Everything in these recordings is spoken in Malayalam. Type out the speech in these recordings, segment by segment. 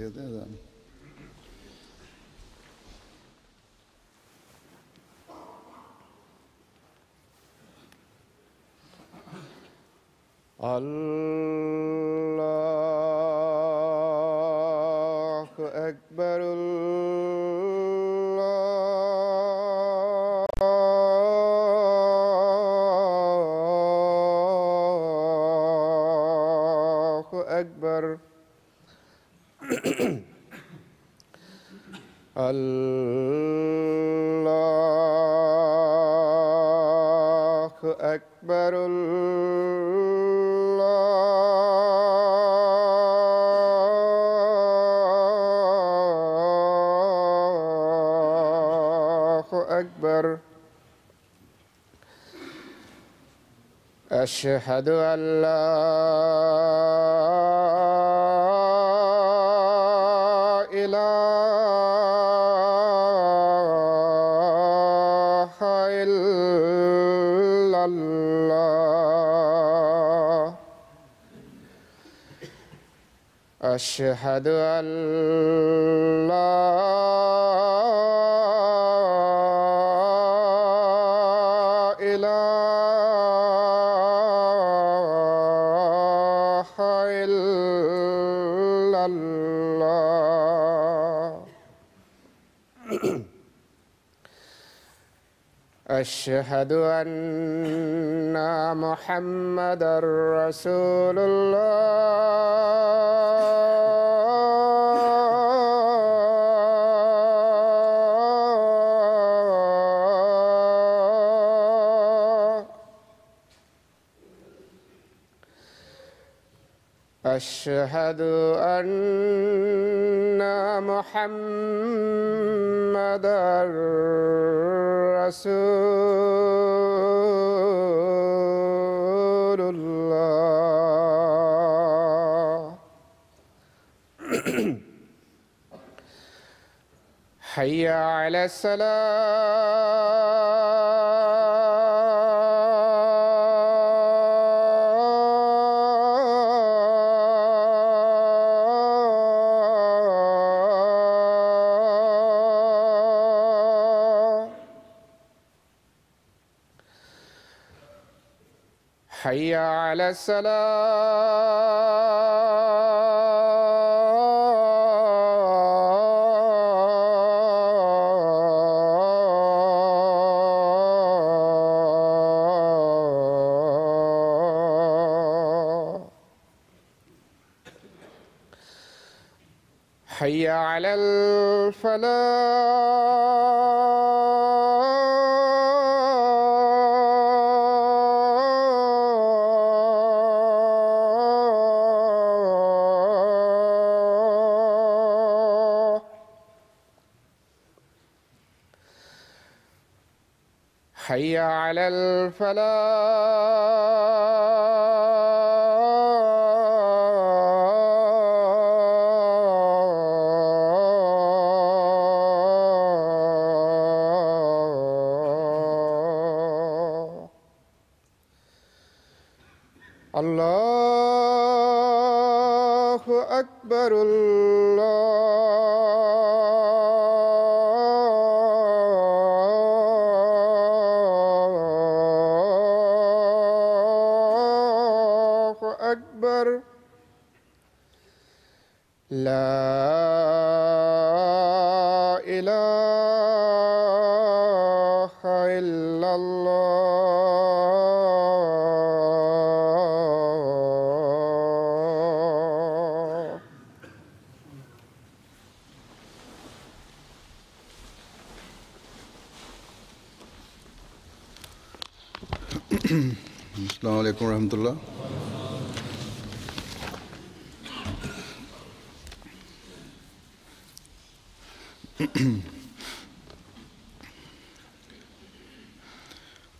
दे दें अज़ान। अल्लाहु अकबर अल्लाहु अकबर अल्लाहु अकबर أشهد أن لا إله إلا الله أشهد أن لا أشهد أن محمدًا رسول الله أشهد أن محمدًا رسول الله حي على حي على الصلاة حي على الفلاح حي على الفلاح الله أكبر الله أكبر لا إله إلا الله अस्सलामु अलैकुम रहमतुल्लाह।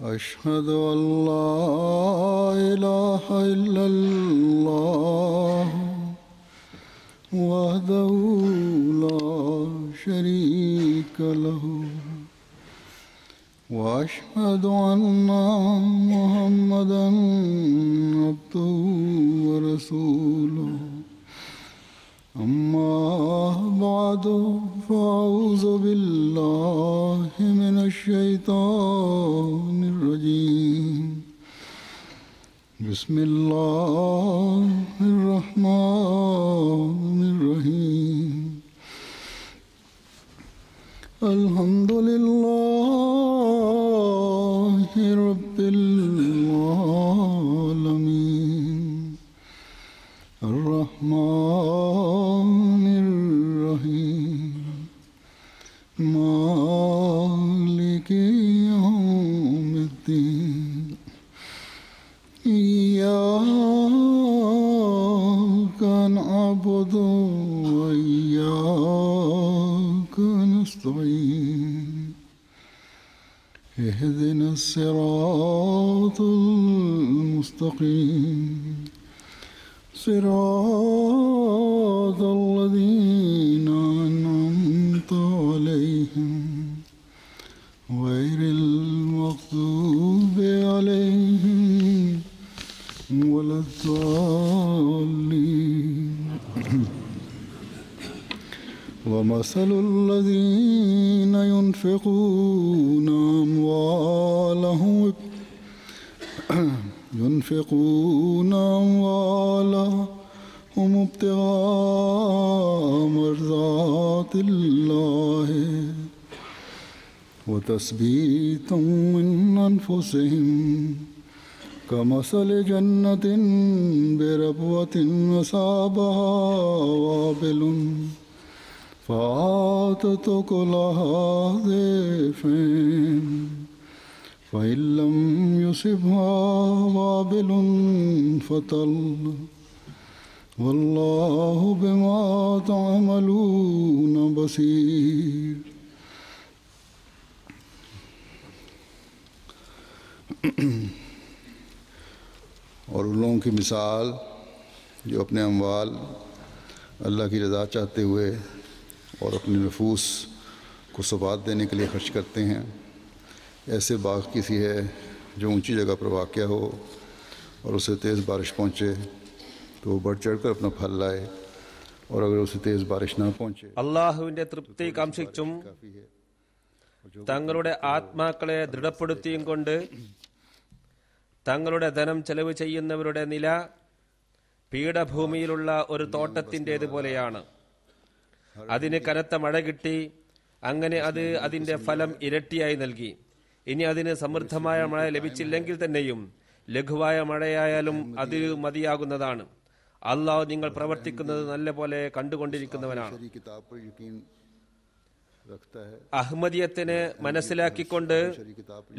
أشهد أن لا إله إلا الله وحده لا شريك له وأشهد أن محمدًا عبده ورسوله أما بعد فأعوذ بالله من الشيطان الرجيم بسم الله الرحمن الرحيم الحمد لله رب العالمين الرحمن الرحيم مالك يوم الدين إياك نعبد وإياك نستعين اهدنا الصراط المستقيم صراط الذين أنعمت عليهم غير المغضوب عليهم ولا الضالين ومثل الذين ينفقون أموالهم ابتغاء مرضات الله وتثبيتا من أنفسهم كمثل جنة بربوة أصابها وابل فآتت أكلها ضعفين فإن لم يصبها وابل فطل والله بما تعملون بصير और उन लोगों की मिसाल जो अपने अम्वाल अल्लाह की रज़ा चाहते हुए और अपने नफूस को सबात देने के लिए खर्च करते हैं ऐसे बाग की सी है जो ऊंची जगह पर वाक़या हो और उसे तेज़ बारिश पहुँचे तो वो बढ़ चढ़ कर अपना फल लाए और अगर उसे तेज़ बारिश ना पहुँचे അള്ളാഹുവിന്റെ തൃപ്തി കാംക്ഷിച്ചും തങ്ങളുടെ ആത്മാക്കളെ ദൃഢപ്പെടുത്തിയും കൊണ്ട് തങ്ങളുടെ ധനം ചെലവ് ചെയ്യുന്നവരുടെ നില പീഠഭൂമിയിലുള്ള ഒരു തോട്ടത്തിൻ്റേത് പോലെയാണ്. അതിന് കനത്ത മഴ കിട്ടി, അങ്ങനെ അത് അതിന്റെ ഫലം ഇരട്ടിയായി നൽകി. ഇനി അതിന് സമൃദ്ധമായ മഴ ലഭിച്ചില്ലെങ്കിൽ തന്നെയും ലഘുവായ മഴയായാലും അത് മതിയാകുന്നതാണ്. അള്ളാഹു നിങ്ങൾ പ്രവർത്തിക്കുന്നത് നല്ല പോലെ കണ്ടുകൊണ്ടിരിക്കുന്നവനാണ്. അഹ്മദിയത്തിനെ മനസ്സിലാക്കിക്കൊണ്ട്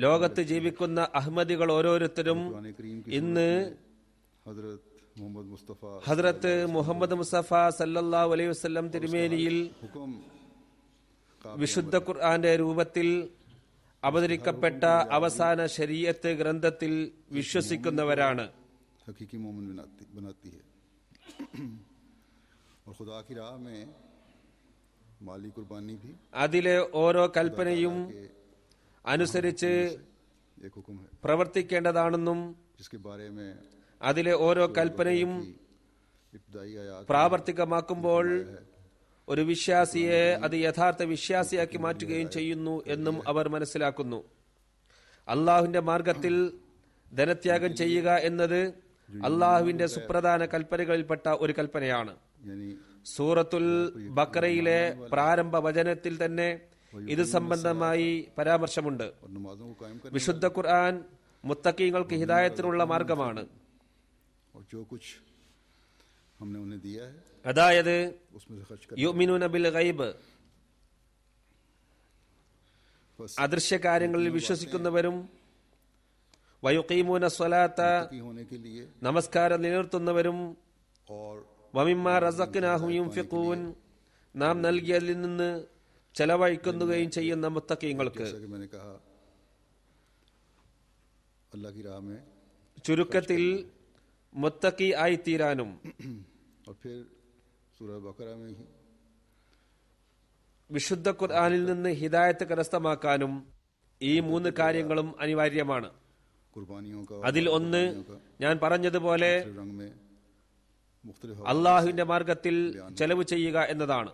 ലോകത്ത് ജീവിക്കുന്ന അഹ്മദികൾ ഓരോരുത്തരും ഇന്ന് ഹദ്രത്ത് മുഹമ്മദ് മുസ്തഫ സല്ലല്ലാഹു അലൈഹി വസല്ലം തിരുമേനിയിൽ വിശുദ്ധ ഖുർആന്റെ രൂപത്തിൽ അവതരിക്കപ്പെട്ട അവസാന ശരീഅത്ത് ഗ്രന്ഥത്തിൽ വിശ്വസിക്കുന്നവരാണ്. അതിലെ ഓരോ കൽപ്പനയും അനുസരിച്ച് പ്രവർത്തിക്കേണ്ടതാണെന്നും അതിലെ ഓരോ കൽപ്പനയും പ്രാവർത്തികമാക്കുമ്പോൾ ഒരു വിശ്വാസിയെ അത് യഥാർത്ഥ വിശ്വാസിയാക്കി മാറ്റുകയും ചെയ്യുന്നു എന്നും അവർ മനസ്സിലാക്കുന്നു. അള്ളാഹുവിന്റെ മാർഗത്തിൽ ധനത്യാഗം ചെയ്യുക എന്നത് അള്ളാഹുവിന്റെ സുപ്രധാന കൽപ്പനകളിൽപ്പെട്ട ഒരു കൽപ്പനയാണ്. സൂറത്തുൽ ബഖറയിലെ പ്രാരംഭ വചനത്തിൽ തന്നെ ഇത് സംബന്ധമായി പരാമർശമുണ്ട്. വിശുദ്ധ ഖുർആൻ മുത്തഖീങ്ങൾക്ക് ഹിദായത്തിനുള്ള മാർഗമാണ്. അതായത് യുഅ്മിനൂന ബിൽ ഗൈബ്, അദൃശ്യ കാര്യങ്ങളിൽ വിശ്വസിക്കുന്നവരും വയുഖീമൂന സ്വലാത്ത, നമസ്കാരം നിലനിർത്തുന്നവരും വമിമ്മാ റസഖ്നാഹും യുൻഫിഖൂൻ, നാം നൽകിയതിൽ നിന്ന് ചെലവഴിക്കുകയും ചെയ്യുന്ന മുത്തഖീങ്ങൾക്ക്. ചുരുക്കത്തിൽ മുത്തഖി ആയിത്തീരാനും വിശുദ്ധ ഖുർആനിൽ നിന്ന് ഹിദായത്ത് കരസ്ഥമാക്കാനും ഈ മൂന്ന് കാര്യങ്ങളും അനിവാര്യമാണ്. അതിൽ ഒന്ന് ഞാൻ പറഞ്ഞതുപോലെ അള്ളാഹുവിന്റെ മാർഗത്തിൽ ചെലവ് ചെയ്യുക എന്നതാണ്.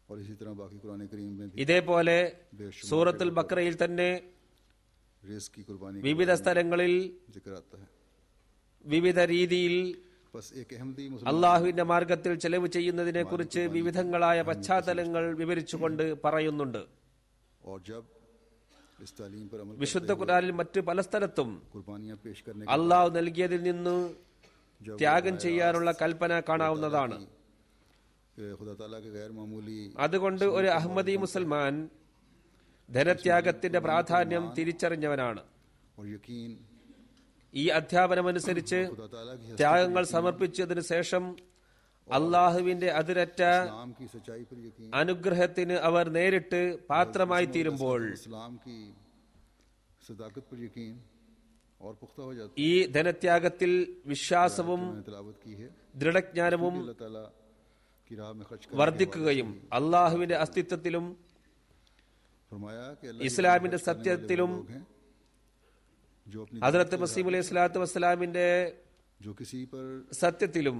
और इसी तरह बाकी कुरान करीम में भी ഇതേപോലെ സൂറത്തുൽ ബഖറയിൽ തന്നെ रिस्क की कुर्बानी വിവിധ സ്ഥലങ്ങളിൽ जिक्र आता है। വിവിധ രീതിയിൽ बस एक अहमदी അള്ളാഹുവിന്റെ മാർഗത്തിൽ ചെലവ് ചെയ്യുന്നതിനെ കുറിച്ച് വിവിധങ്ങളായ പശ്ചാത്തലങ്ങൾ വിവരിച്ചുകൊണ്ട് പറയുന്നുണ്ട്. और जब इस तालीम पर अमल വിശുദ്ധ ഖുർആനിൽ മറ്റ് പല സ്ഥലത്തും कुर्बानियां पेश करने അള്ളാഹു നൽകിയതിൽ നിന്ന് ത്യാഗം ചെയ്യാനുള്ള കൽപ്പന കാണാവുന്നതാണ്. के खुदा ताला के गैर मामूली അതുകൊണ്ട് ഒരു അഹമ്മദി മുസൽമാൻ ധനത്യാഗത്തിന്റെ പ്രാധാന്യം തിരിച്ചറിഞ്ഞവനാണ്. और यकीन ഈ അധ്യാപനമനുസരിച്ച് खुदा ताला की ത്യാഗങ്ങൾ സമർപ്പിച്ചതിനു ശേഷം അള്ളാഹുവിന്റെ അതിരറ്റ इस्लाम की सच्चाई पर यकीन, അനുഗ്രഹത്തിന് അവർ നേരിട്ട് പാത്രമായി തീരുമ്പോൾ इस्लाम की सदाकत पर यकीन और पुख्ता हो जाता ഈ ധനത്യാഗത്തിൽ വിശ്വാസവും है। तिलावत की है ദൃഢജ്ഞാനവും अल्लाह ताला की राह में खर्च करने വർദ്ധിക്കുകയും അള്ളാഹുവിന്റെ അസ്തിത്വത്തിലും फरमाया कि अल्लाह ഇസ്ലാമിന്റെ സത്യത്തിലും लोग हैं जो अपनी ഹദ്റത്ത് മസീഹ് അലൈഹി സ്വലാത്തു വസ്സലാമിന്റെ जो किसी पर സത്യത്തിലും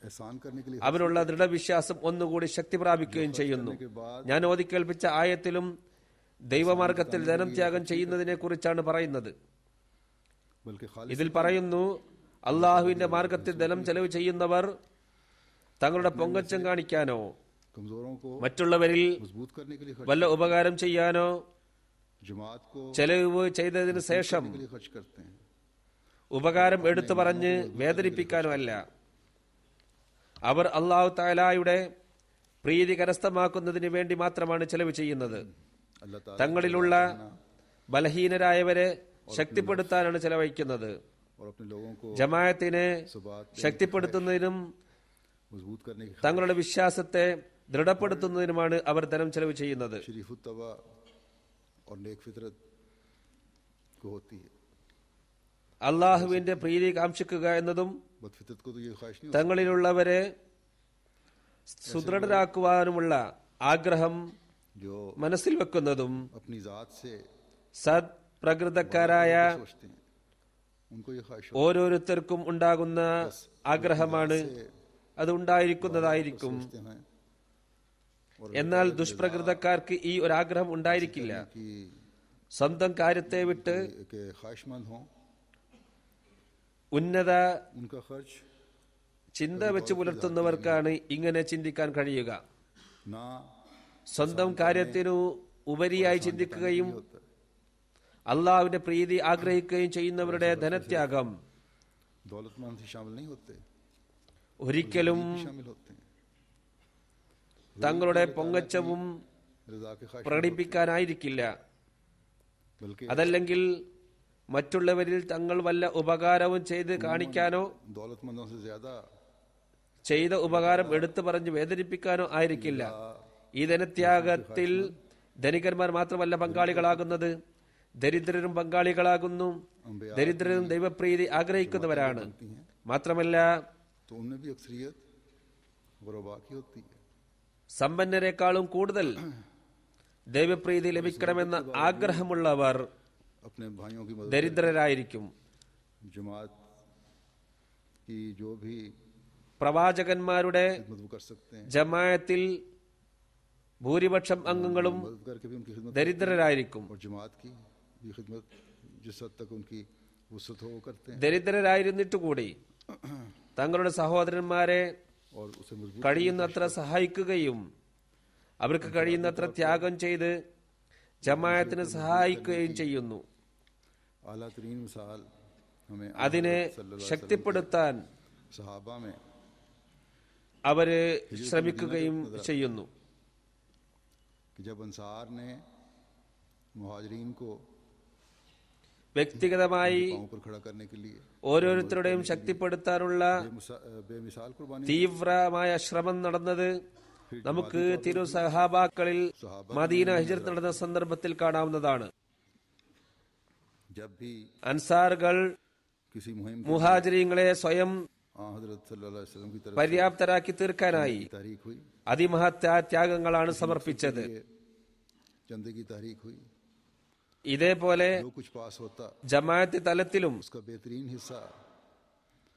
एहसान करने के लिए അവനുള്ള ദൃഢവിശ്വാസം ഒന്നുകൂടി ശക്തി പ്രാപിക്കുകയും ചെയ്യുന്നു. के बाद ഞാൻ ഓതിക്കേൽപ്പിച്ച ആയത്തിലും ദൈവമാർഗത്തിൽ ധനം ത്യാഗം ചെയ്യുന്നതിനെ കുറിച്ചാണ് പറയുന്നത്. बल्कि खालिस ഇതിൽ പറയുന്നു, അള്ളാഹുവിന്റെ മാർഗത്തിൽ ധനം ചെലവ് ചെയ്യുന്നവർ തങ്ങളുടെ പൊങ്ങച്ചം കാണിക്കാനോ कमजोरों को മറ്റുള്ളവരിൽ मजबूत करने के लिए खर्च, വല്ല ഉപകാരം ചെയ്യാനോ जमात को ചെലവ് ചെയ്തതിനു ശേഷം के लिए खर्च करते हैं। ഉപകാരം എടുത്തു പറഞ്ഞ് വേദനിപ്പിക്കാനോ അല്ല. അവർ അള്ളാഹു തആലയുടെ പ്രീതി കരസ്ഥമാക്കുന്നതിന് വേണ്ടി മാത്രമാണ് ചെലവ് ചെയ്യുന്നത്. अल्लाह ताला തങ്ങളിലുള്ള ബലഹീനരായവരെ ശക്തിപ്പെടുത്താനാണ് ചെലവഴിക്കുന്നത്. और अपने लोगों को ജമാഅത്തിനെ सुबात ശക്തിപ്പെടുത്തുന്നതിനും मजबूत करने की തങ്ങളുടെ വിശ്വാസത്തെ ദൃഢപ്പെടുത്തുന്നതിനുമാണ് അവർ ധനം ചെലവ് ചെയ്യുന്നത്. शरीफुत तवा और नेक फितरत को होती है। അള്ളാഹുവിന്റെ പ്രീതി കാംക്ഷിക്കുക എന്നതും बदफितरत को तो ये ख्वाहिश नहीं തങ്ങളിലുള്ളവരെ സുദൃഢരാക്കുവാനുമുള്ള ആഗ്രഹം होती जो മനസ്സിൽ വെക്കുന്നതും अपनी जात से സദ് പ്രകൃതക്കാരായ सोचते हैं, उनको ये ख्वाहिश ഓരോരുത്തർക്കും ഉണ്ടാകുന്ന ആഗ്രഹമാണ്. അത് ഉണ്ടായിരിക്കുന്നതായിരിക്കും. होते हैं और എന്നാൽ ദുഷ്പ്രകൃതക്കാർക്ക് ഈ ഒരാഗ്രഹം ഉണ്ടായിരിക്കില്ല. कि സ്വന്തം കാര്യത്തെ വിട്ട് के ख्वाहिशमंद हों, ഉന്നത उनका खर्च ചിന്ത വെച്ച് പുലർത്തുന്നവർക്കാണ് ഇങ്ങനെ ചിന്തിക്കാൻ കഴിയുക. ना സ്വന്തം കാര്യത്തിനു ഉപരിയായി ചിന്തിക്കുകയും होता है। അള്ളാഹുവിന്റെ പ്രീതി ആഗ്രഹിക്കുകയും ചെയ്യുന്നവരുടെ ധനത്യാഗം दौलतमंद ही शामिल नहीं होते, ഒരിക്കലും शामिल होते हैं। തങ്ങളുടെ പൊങ്ങച്ചവും रजा के ख्वाहिश പ്രകടിപ്പിക്കാനായിരിക്കില്ല. बल्कि അതല്ലെങ്കിൽ മറ്റുള്ളവരിൽ തങ്ങൾ വല്ല ഉപകാരവും ചെയ്ത് കാണിക്കാനോ दौलतमंदों से ज्यादा ചെയ്ത ഉപകാരം എടുത്തു പറഞ്ഞ് വേദനിപ്പിക്കാനോ ആയിരിക്കില്ല. ഈ ധനത്യാഗത്തിൽ ധനികന്മാർ മാത്രമല്ല പങ്കാളികളാകുന്നത്, ദരിദ്രരും പങ്കാളികളാകുന്നു. ദരിദ്രരും ദൈവപ്രീതി ആഗ്രഹിക്കുന്നവരാണ്. മാത്രമല്ല तो उनमें भी अक्सरियत गुरबा की होती है। സമ്പന്നരെക്കാളും കൂടുതൽ ദൈവപ്രീതി ലഭിക്കണമെന്ന ആഗ്രഹമുള്ളവർ अपने भाइयों की मदद, ദരിദ്രരായിരിക്കും. जमात की जो भी പ്രവാചകന്മാരുടെ खिदमत वो कर सकते हैं, ജമാഅത്തിൽ ഭൂരിപക്ഷം അംഗങ്ങളും मदद करके भी उनकी खिदमत, ദരിദ്രരായിരിക്കും. और जमात की भी खिदमत जिस हद तक उनकी वसअत हो वो करते हैं ദരിദ്രരായിരുന്നിട്ടുകൂടി തങ്ങളുടെ സഹോദരന്മാരെ और उसे मजबूत കഴിയുന്നത്ര സഹായിക്കുകയും അവർക്ക് കഴിയുന്നത്ര ത്യാഗം ചെയ്ത് ജമാഅത്തിനെ സഹായിക്കുകയും ചെയ്യുന്നു. आला तरीन मिसाल हमें അതിനെ ശക്തിപ്പെടുത്താൻ सहाबा में അവര് ശ്രമിക്കുകയും ചെയ്യുന്നു. कि जब अंसार ने मुहाजिरीन को വ്യക്തിഗതമായി पांव पर खड़ा करने के लिए ഓരോരുത്തരുടെയും ശക്തിപ്പെടുത്താനുള്ള बेमिसाल कुर्बानी തീവ്രമായ ശ്രമം നടന്നത് നമുക്ക് തിരു സഹാബാക്കളിൽ മദീന ഹിജ്റത്ത് നടന്ന സന്ദർഭത്തിൽ കാണാവുന്നതാണ്. जब भी അൻസാറുകൾ किसी मुहिम മുഹാജിരീങ്ങളെ സ്വയം हजरत सल्लल्लाहु अलैहि वसल्लम की तरफ പര്യാപ്തരാക്കി തീർക്കാനായി से तहरीक हुई, അതിമഹത്തായ ത്യാഗങ്ങളാണ് സമർപ്പിച്ചത്. ये चंदे की तहरीक हुई, ഇതേപോലെ जो कुछ पास होता ജമാഅത്ത് തലത്തിലും उसका बेहतरीन हिस्सा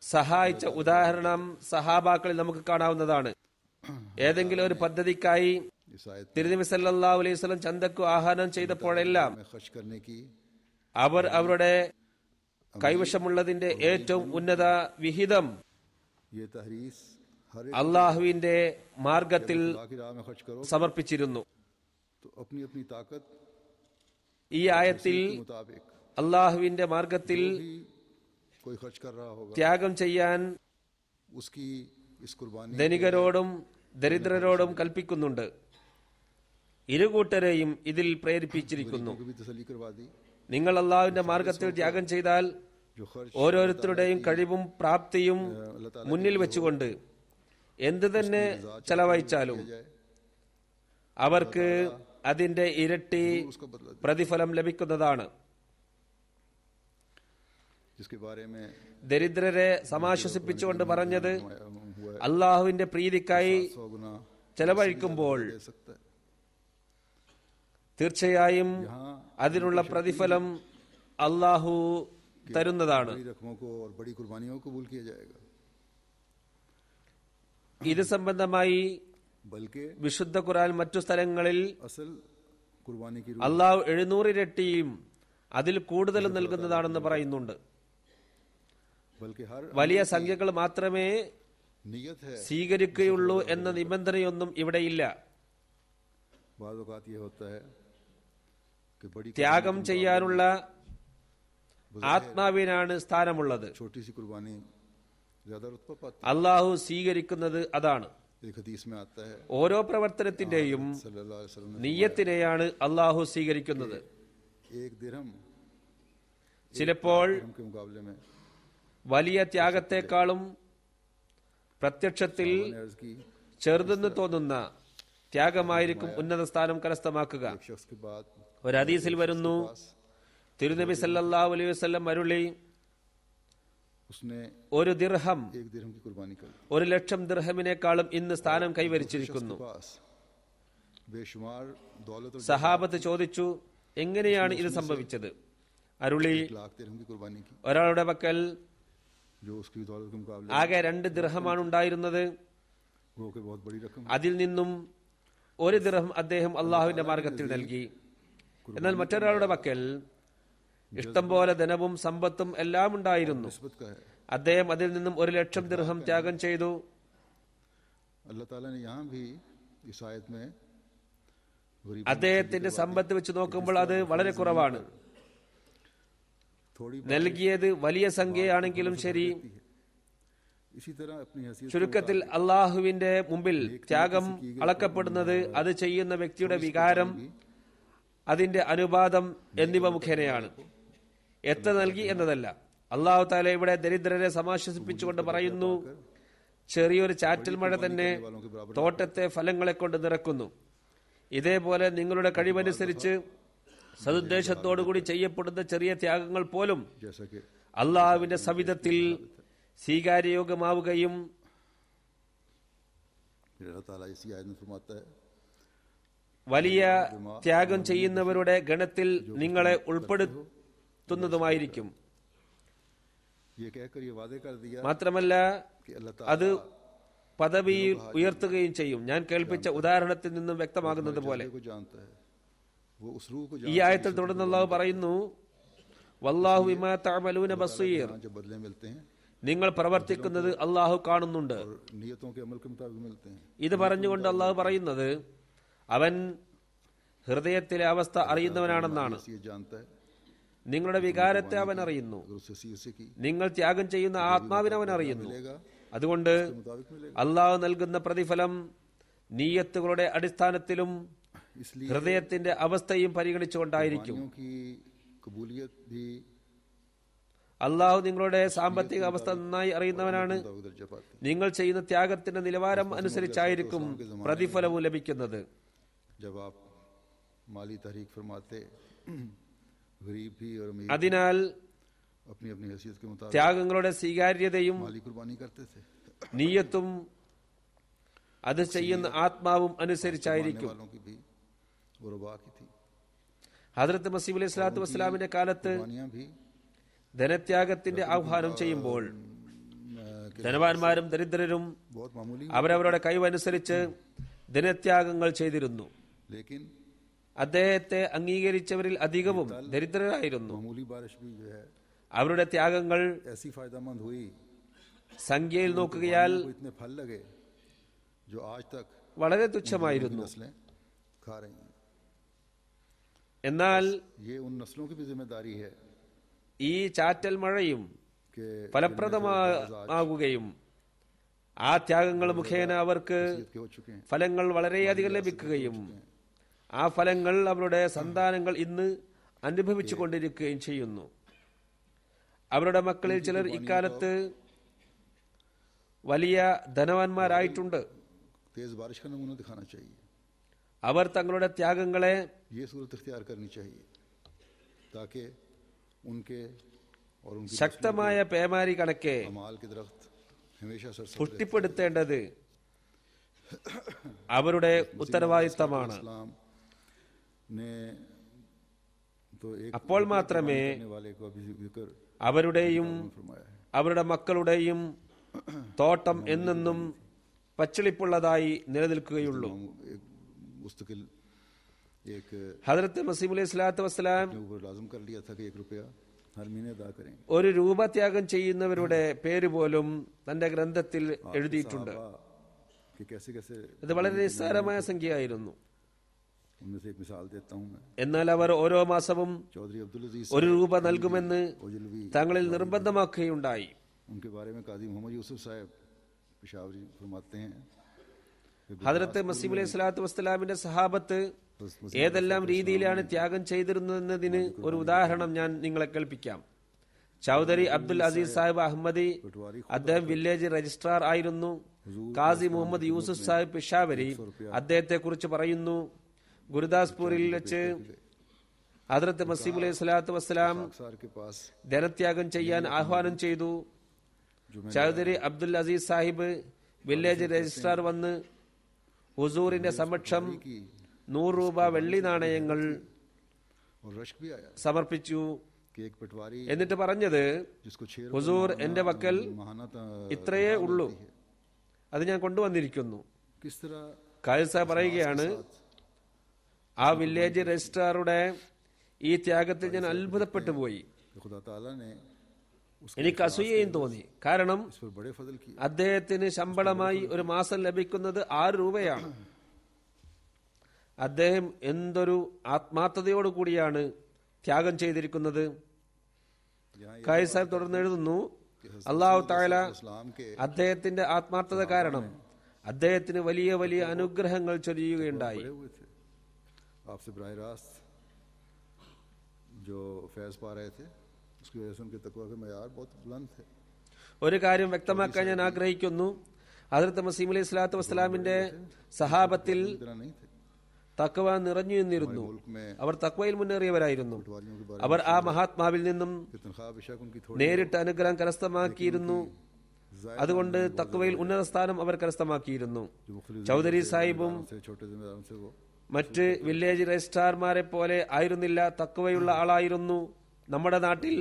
സഹായിച്ച ഉദാഹരണം സഹാബാക്കളിൽ നമുക്ക് കാണാവുന്നതാണ്. ഏതെങ്കിലും ഒരു പദ്ധതിക്കായി इस आयत തിരുനബി സല്ലല്ലാഹു അലൈഹി വസല്ലം ചന്തക്കു ആഹ്വാനം ചെയ്തപ്പോഴെല്ലാം में खर्च करने की അവർ അവരുടെ കൈവശമുള്ളതിന്റെ ഏറ്റവും ഉന്നത വിഹിതം ये तहरीस हर एक അള്ളാഹുവിന്റെ മാർഗത്തിൽ खुदा की राह में खर्च करो സമർപ്പിച്ചിരുന്നു. तो अपनी अपनी ताकत ഈ ആയത്തിൽ के मुताबिक അള്ളാഹുവിന്റെ മാർഗത്തിൽ भी कोई खर्च कर रहा होगा ത്യാഗം ചെയ്യാൻ उसकी इस कुर्बानी ധനികരോടും ദരിദ്രരോടും കൽപ്പിക്കുന്നുണ്ട്. ഇരുകൂട്ടരെയും ഇതിൽ പ്രേരിപ്പിച്ചിരിക്കുന്നു. को भी तसल्ली करवा दी നിങ്ങൾ അള്ളാഹുവിന്റെ മാർഗത്തിൽ ത്യാഗം ചെയ്താൽ जो खर्च ഓരോരുത്തരുടെയും കഴിവും പ്രാപ്തിയും अल्लाह ताला മുന്നിൽ വെച്ചുകൊണ്ട് എന്ത് തന്നെ ചെലവഴിച്ചാലും जाए അവർക്ക് അതിന്റെ ഇരട്ടി उसका बदला दे പ്രതിഫലം ലഭിക്കുന്നതാണ്. जिसके बारे में ദരിദ്രരെ സമാശ്വസിപ്പിച്ചുകൊണ്ട് പറഞ്ഞത് हुआ है അള്ളാഹുവിന്റെ പ്രീതിക്കായി 100 गुना ചെലവഴിക്കുമ്പോൾ दे सकता है തീർച്ചയായും यहाँ അതിനുള്ള പ്രതിഫലം അള്ളാഹു തരുന്നതാണ്. बड़ी रकमों को और बड़ी कुर्बानियों को कबूल किया जाएगा ഇത് സംബന്ധമായി बल्कि വിശുദ്ധ ഖുർആൻ മറ്റു സ്ഥലങ്ങളിൽ असल कुर्बानी की അള്ളാഹു 700 ഇരട്ടിയും അതിൽ കൂടുതലും നൽകുന്നതാണെന്ന് പറയുന്നുണ്ട്. बल्कि हर വലിയ സംഖ്യകൾ മാത്രമേ नियत है സ്വീകരിക്കുകയുള്ളൂ എന്ന നിബന്ധനയൊന്നും ഇവിടെയില്ല. बाज़ औक़ात ये होता है कि बड़ी ത്യാഗം ചെയ്യാനുള്ള ആത്മാവിനാണ് സ്ഥാനമുള്ളത്. छोटी सी कुर्बानी ज्यादा रुतबा पाती അള്ളാഹു സ്വീകരിക്കുന്നത് അതാണ്. है। एक हदीस में आता है ഓരോ പ്രവർത്തനത്തിന്റെയും सल्लल्लाहु अलैहि वसल्लम ने നിയ്യത്തിനെയാണ് അള്ളാഹു സ്വീകരിക്കുന്നത്. एक दिरहम ചിലപ്പോൾ दिरहम के मुकाबले में വലിയ ത്യാഗത്തെക്കാളും പ്രത്യക്ഷത്തിൽ मैंने अर्ज की ചെറുതെന്ന് തോന്നുന്ന ത്യാഗമായിരിക്കും ഉന്നത സ്ഥാനം കരസ്ഥമാക്കുക. एक शख्स के बाद ഒരു ഹദീസിൽ വരുന്നു, തിരുനബി സല്ലല്ലാഹു അലൈഹി വസല്ലം അരുളി, उसने ഒരു ദിർഹം एक दिरहम की कुर्बानी कर दी 1,00,000 ദിർഹമിനേക്കാളും ഇന്ന് സ്ഥാനം കൈവരിച്ചിരിക്കുന്നു. के पास बेशुमार दौलत और സഹാബത്ത് ചോദിച്ചു, എങ്ങനെയാണ് ഇത് സംഭവിച്ചത്? അരുളി, 1 लाख दिरहम की कुर्बानी की ഒരാളുടെ പക്കൽ जो उसकी दौलत के मुकाबले ആകെ 2 ദിർഹമാണ് ഉണ്ടായിരുന്നത്. वो के बहुत बड़ी रकम അതിൽ നിന്നും 1 ദിർഹം അദ്ദേഹം അള്ളാഹുവിന്റെ മാർഗത്തിൽ നൽകി. എന്നാൽ മറ്റൊരാളുടെ പക്കൽ ഇഷ്ടം പോലെ ധനവും സമ്പത്തും എല്ലാം ഉണ്ടായിരുന്നു. निस्बत का है അദ്ദേഹം അതിൽ നിന്നും 1,00,000 ദിർഹം ത്യാഗം ചെയ്തു. अल्लाह ताला ने यहाँ भी इस आयत में गरीब അദ്ദേഹത്തിന്റെ സമ്പത്ത് വെച്ച് നോക്കുമ്പോൾ അത് വളരെ കുറവാണ്. थोड़ी നൽകിയത് വലിയ സംഖ്യയാണെങ്കിലും ശരി, इसी तरह अपनी हैसियत ചുരുക്കത്തിൽ അള്ളാഹുവിന്റെ മുമ്പിൽ ത്യാഗം അളക്കപ്പെടുന്നത് അത് ചെയ്യുന്ന വ്യക്തിയുടെ വികാരം, അതിന്റെ അനുപാതം എന്നിവ മുഖേനയാണ്. എത്ര നൽകി എന്നതല്ല. അള്ളാഹു താല ഇവിടെ ദരിദ്രരെ സമാശ്വസിപ്പിച്ചുകൊണ്ട് പറയുന്നു, ചെറിയൊരു ചാറ്റൽ മഴ തന്നെ തോട്ടത്തെ ഫലങ്ങളെ കൊണ്ട് നിറക്കുന്നു. ഇതേപോലെ നിങ്ങളുടെ കഴിവനുസരിച്ച് സതുദ്ദേശത്തോടുകൂടി ചെയ്യപ്പെടുന്ന ചെറിയ ത്യാഗങ്ങൾ പോലും जैसा कि അള്ളാഹുവിന്റെ സവിധത്തിൽ സ്വീകാര്യയോഗ്യമാവുകയും फिर अल्लाह ताला इसी आयत में फरमाता है വലിയ ത്യാഗം ചെയ്യുന്നവരുടെ ഗണത്തിൽ നിങ്ങളെ ഉൾപ്പെടുത്തുന്നതുമായിരിക്കും. ये कहकर ये वादे कर दिया മാത്രമല്ല कि अल्लाह അത് ताला പദവി ഉയർത്തുകയും ചെയ്യും. ഞാൻ കേൾപ്പിച്ച ഉദാഹരണത്തിൽ നിന്നും വ്യക്തമാകുന്നത് പോലെ को जानता है वो उस रूह को ഈ ആയത്തിൽ തുടർന്ന് അല്ലാഹു പറയുന്നു, വല്ലാഹു ബിമാ തഅമലൂന ബസീർ. जब बदले मिलते हैं നിങ്ങൾ പ്രവർത്തിക്കുന്നത് അള്ളാഹു കാണുന്നുണ്ട്. और नियतों के अमल के मुताबिक मिलते हैं ഇത് പറഞ്ഞുകൊണ്ട് അള്ളാഹു പറയുന്നത് അവൻ ഹൃദയത്തിലെ അവസ്ഥ അറിയുന്നവനാണെന്നാണ്. ये जानता है നിങ്ങളുടെ വികാരത്തെ അവൻ അറിയുന്നു. अगर उससे सीसे की നിങ്ങൾ ത്യാഗം ചെയ്യുന്ന ആത്മാവിനെ അവൻ അറിയുന്നു. मिलेगा അതുകൊണ്ട് मुताबिक मिलेगा അള്ളാഹു നൽകുന്ന പ്രതിഫലം നീയത്തുകളുടെ അടിസ്ഥാനത്തിലും इसलिए ഹൃദയത്തിന്റെ അവസ്ഥയും പരിഗണിച്ചുകൊണ്ടായിരിക്കും. कुर्बानियों की कबूलियत भी അള്ളാഹു നിങ്ങളുടെ സാമ്പത്തിക അവസ്ഥ നന്നായി അറിയുന്നവനാണ്. मुताबिक दर्जा पाते हैं നിങ്ങൾ ചെയ്യുന്ന ത്യാഗത്തിന്റെ നിലവാരം അനുസരിച്ചായിരിക്കും പ്രതിഫലവും ലഭിക്കുന്നത്. जब आप माली तहरीक फरमाते गरीब भी और अमीर അതിനാൽ अपनी अपनी हैसियत के मुताबिक ത്യാഗങ്ങളുടെ സ്വീകാര്യതയും माली कुर्बानी करते थे നീയത്തും അത് ചെയ്യുന്ന ആത്മാവും मानने അനുസരിച്ചായിരിക്കും. वालों की भी वो रुबा की थी ഹദ്രത്ത് മസീഹ് അലൈഹി സ്വലാത്തു വസ്സലാമിന്റെ കാലത്ത് कुर्बानियां भी ധനത്യാഗത്തിന്റെ ആഹ്വാനം ചെയ്യുമ്പോൾ ധനവാന്മാരും ദരിദ്രരും बहुत मामूली അവരവരുടെ കഴിവനുസരിച്ച് ദിനത്യാഗങ്ങൾ ചെയ്തിരുന്നു. लेकिन അദ്ദേഹത്തെ അംഗീകരിച്ചവരിൽ അധികവും ദരിദ്രരായിരുന്നു. मामूली बारिश भी जो है അവരുടെ ത്യാഗങ്ങൾ ऐसी फायदेमंद हुई സംഖ്യയിൽ നോക്കുകയാൽ को इतने फल लगे जो आज तक വളരെ തുച്ഛമായിരുന്നു. नस्लें खा रही हैं. എന്നാൽ ये उन नस्लों की भी जिम्मेदारी है ഈ ചാറ്റൽ മഴയും कि ഫലപ്രദമാകുകയും ആ ത്യാഗങ്ങൾ മുഖേന അവർക്ക് के हो चुके हैं. ഫലങ്ങൾ വളരെയധികം ലഭിക്കുകയും ആ ഫലങ്ങൾ അവരുടെ സന്താനങ്ങൾ ഇന്ന് അനുഭവിച്ചു കൊണ്ടിരിക്കുകയും ചെയ്യുന്നു. അവരുടെ മക്കളിൽ ചിലർ ഇക്കാലത്ത് വലിയ ധനവാന്മാരായിട്ടുണ്ട്. तेज बारिश का नमूना दिखाना चाहिए. അവർ തങ്ങളുടെ ത്യാഗങ്ങളെ ये सूरत इख्तियार करनी चाहिए ताकि उनके और उनकी ശക്തമായ പേമാരി കണക്കെ अमाल के दरख्त हमेशा सरसब्ज പുഷ്ടിപ്പെടുത്തേണ്ടത് അവരുടെ ഉത്തരവാദിത്തമാണ്. इस्लाम ने तो एक അപ്പോൾ മാത്രമേ करने वाले को अभी जिक्र അവരുടെയും फरमाया है. അവരുടെ മക്കളുടെയും തോട്ടം എന്നെന്നും പച്ചളിപ്പുള്ളതായി നിലനിൽക്കുകയുള്ളൂ. एक मुस्तकिल एक ഹദ്റത്ത് മസീഹ് അലൈഹി സ്വലാത്തു വസ്സലാം के ऊपर लाजम कर लिया था कि 1 रुपया हर महीने अदा करें. ഒരു രൂപ ത്യാഗം ചെയ്യുന്നവരുടെ പേര് പോലും തന്റെ ഗ്രന്ഥത്തിൽ എഴുതിയിട്ടുണ്ട്. कि कैसे कैसे ഇത് വളരെ നിസ്സാരമായ സംഖ്യയായിരുന്നു. उनमें से एक मिसाल देता हूं मैं. എന്നാൽ അവർ ഓരോ മാസവും चौधरी अब्दुल अजीज ഒരു രൂപ നൽകുമെന്ന് ओजलवी തങ്ങളിൽ നിർബന്ധമാക്കുകയുണ്ടായി. उनके बारे में काजी मोहम्मद यूसुफ साहब पेशावरी फरमाते हैं ഹദ്റത്ത് മസീഹ് അലൈഹി സ്വലാത്തു വസ്സലാമിന്റെ സഹാബത്ത് ഏതെല്ലാം രീതിയിലാണ് ത്യാഗം ചെയ്തിരുന്നതെന്നതിന് ഒരു ഉദാഹരണം ഞാൻ നിങ്ങളെ കേൾപ്പിക്കാം. ചൗധരി അബ്ദുൽ അസീസ് സാഹിബ് അഹമ്മദി, അദ്ദേഹം വില്ലേജ് രജിസ്ട്രാർ ആയിരുന്നു. കാസി മുഹമ്മദ് യൂസുഫ് സാഹിബ് പെഷാവരി അദ്ദേഹത്തെ കുറിച്ച് പറയുന്നു, ഗുരുദാസ്പൂരിൽ വെച്ച് ഹദ്റത്ത് മസീഹ് അലൈഹി സ്വലാത്തു വസ്സലാം अक्सर के पास ധനത്യാഗം ചെയ്യാൻ ആഹ്വാനം ചെയ്തു. ചൗധരി അബ്ദുൽ അസീസ് സാഹിബ് വില്ലേജ് രജിസ്ട്രാർ വന്ന് ഹുസൂറിന്റെ സമക്ഷം 100 രൂപ വെള്ളി നാണയങ്ങൾ और रश्क भी आया സമർപ്പിച്ചു. कि एक पटवारी എന്നിട്ട് പറഞ്ഞത്, जिसको 6 ഹുസൂർ എന്റെ പക്കൽ महाना ഇത്രയേ ഉള്ളൂ, അത് ഞാൻ കൊണ്ടുവന്നിരിക്കുന്നു. किस तरह ഖാലിദ് സാഹിബ് പറയുകയാണ്, ആ വില്ലേജ് രജിസ്ട്രാറുടെ ഈ ത്യാഗത്തിൽ ഞാൻ അത്ഭുതപ്പെട്ടു പോയി. खुदा ताला ने എനിക്ക് അസൂയയും തോന്നി. കാരണം इस पर बड़े फजल किए. അദ്ദേഹത്തിന് ശമ്പളമായി ഒരു മാസം ലഭിക്കുന്നത് 6 രൂപയാണ്. അദ്ദേഹം എന്തൊരു ആത്മാർത്ഥതയോടു കൂടിയാണ് ത്യാഗം ചെയ്തിരിക്കുന്നത്. ഖാലിദ് സാഹിബ് തുടർന്ന് എഴുതുന്നു, അല്ലാഹു തആല इस्लाम के അദ്ദേഹത്തിന്റെ ആത്മാർത്ഥത കാരണം അദ്ദേഹത്തിന് വലിയ വലിയ അനുഗ്രഹങ്ങൾ ചൊരിയുകയുണ്ടായി. बड़े हुए थे. आपसे बराह रास्त जो फैज पा रहे थे उसकी वजह से उनके तकवा के मयार बहुत बुलंद थे. ഒരു കാര്യം വ്യക്തമാക്കാൻ ഞാൻ ആഗ്രഹിക്കുന്നു. ഹദ്റത്ത് മസീഹ് അലൈഹി സ്വലാത്തു വസ്സലാമിന്റെ സഹാബത്തിൽ इतना नहीं थे. തഖ്വ നിറഞ്ഞു നിന്നിരുന്നു. मुल्क में അവർ തഖ്വയിൽ മുന്നേറിയവരായിരുന്നു. पटवारियों के बारे അവർ ആ മഹാത്മാവിൽ നിന്നും में तनख्वाह बेशक उनकी थोड़ी നേരിട്ട് അനുഗ്രഹം കരസ്ഥമാക്കിയിരുന്നു. അതുകൊണ്ട് തഖ്വയിൽ ഉന്നത സ്ഥാനം അവർ കരസ്ഥമാക്കിയിരുന്നു. जो मुख्तलिफ ചൗധരി സാഹിബും से छोटे जिम्मेदारों से वो മറ്റ് വില്ലേജ് രജിസ്ട്രാർമാരെ പോലെ ആയിരുന്നില്ല, തഖ്വയുള്ള ആളായിരുന്നു. നമ്മുടെ നാട്ടിൽ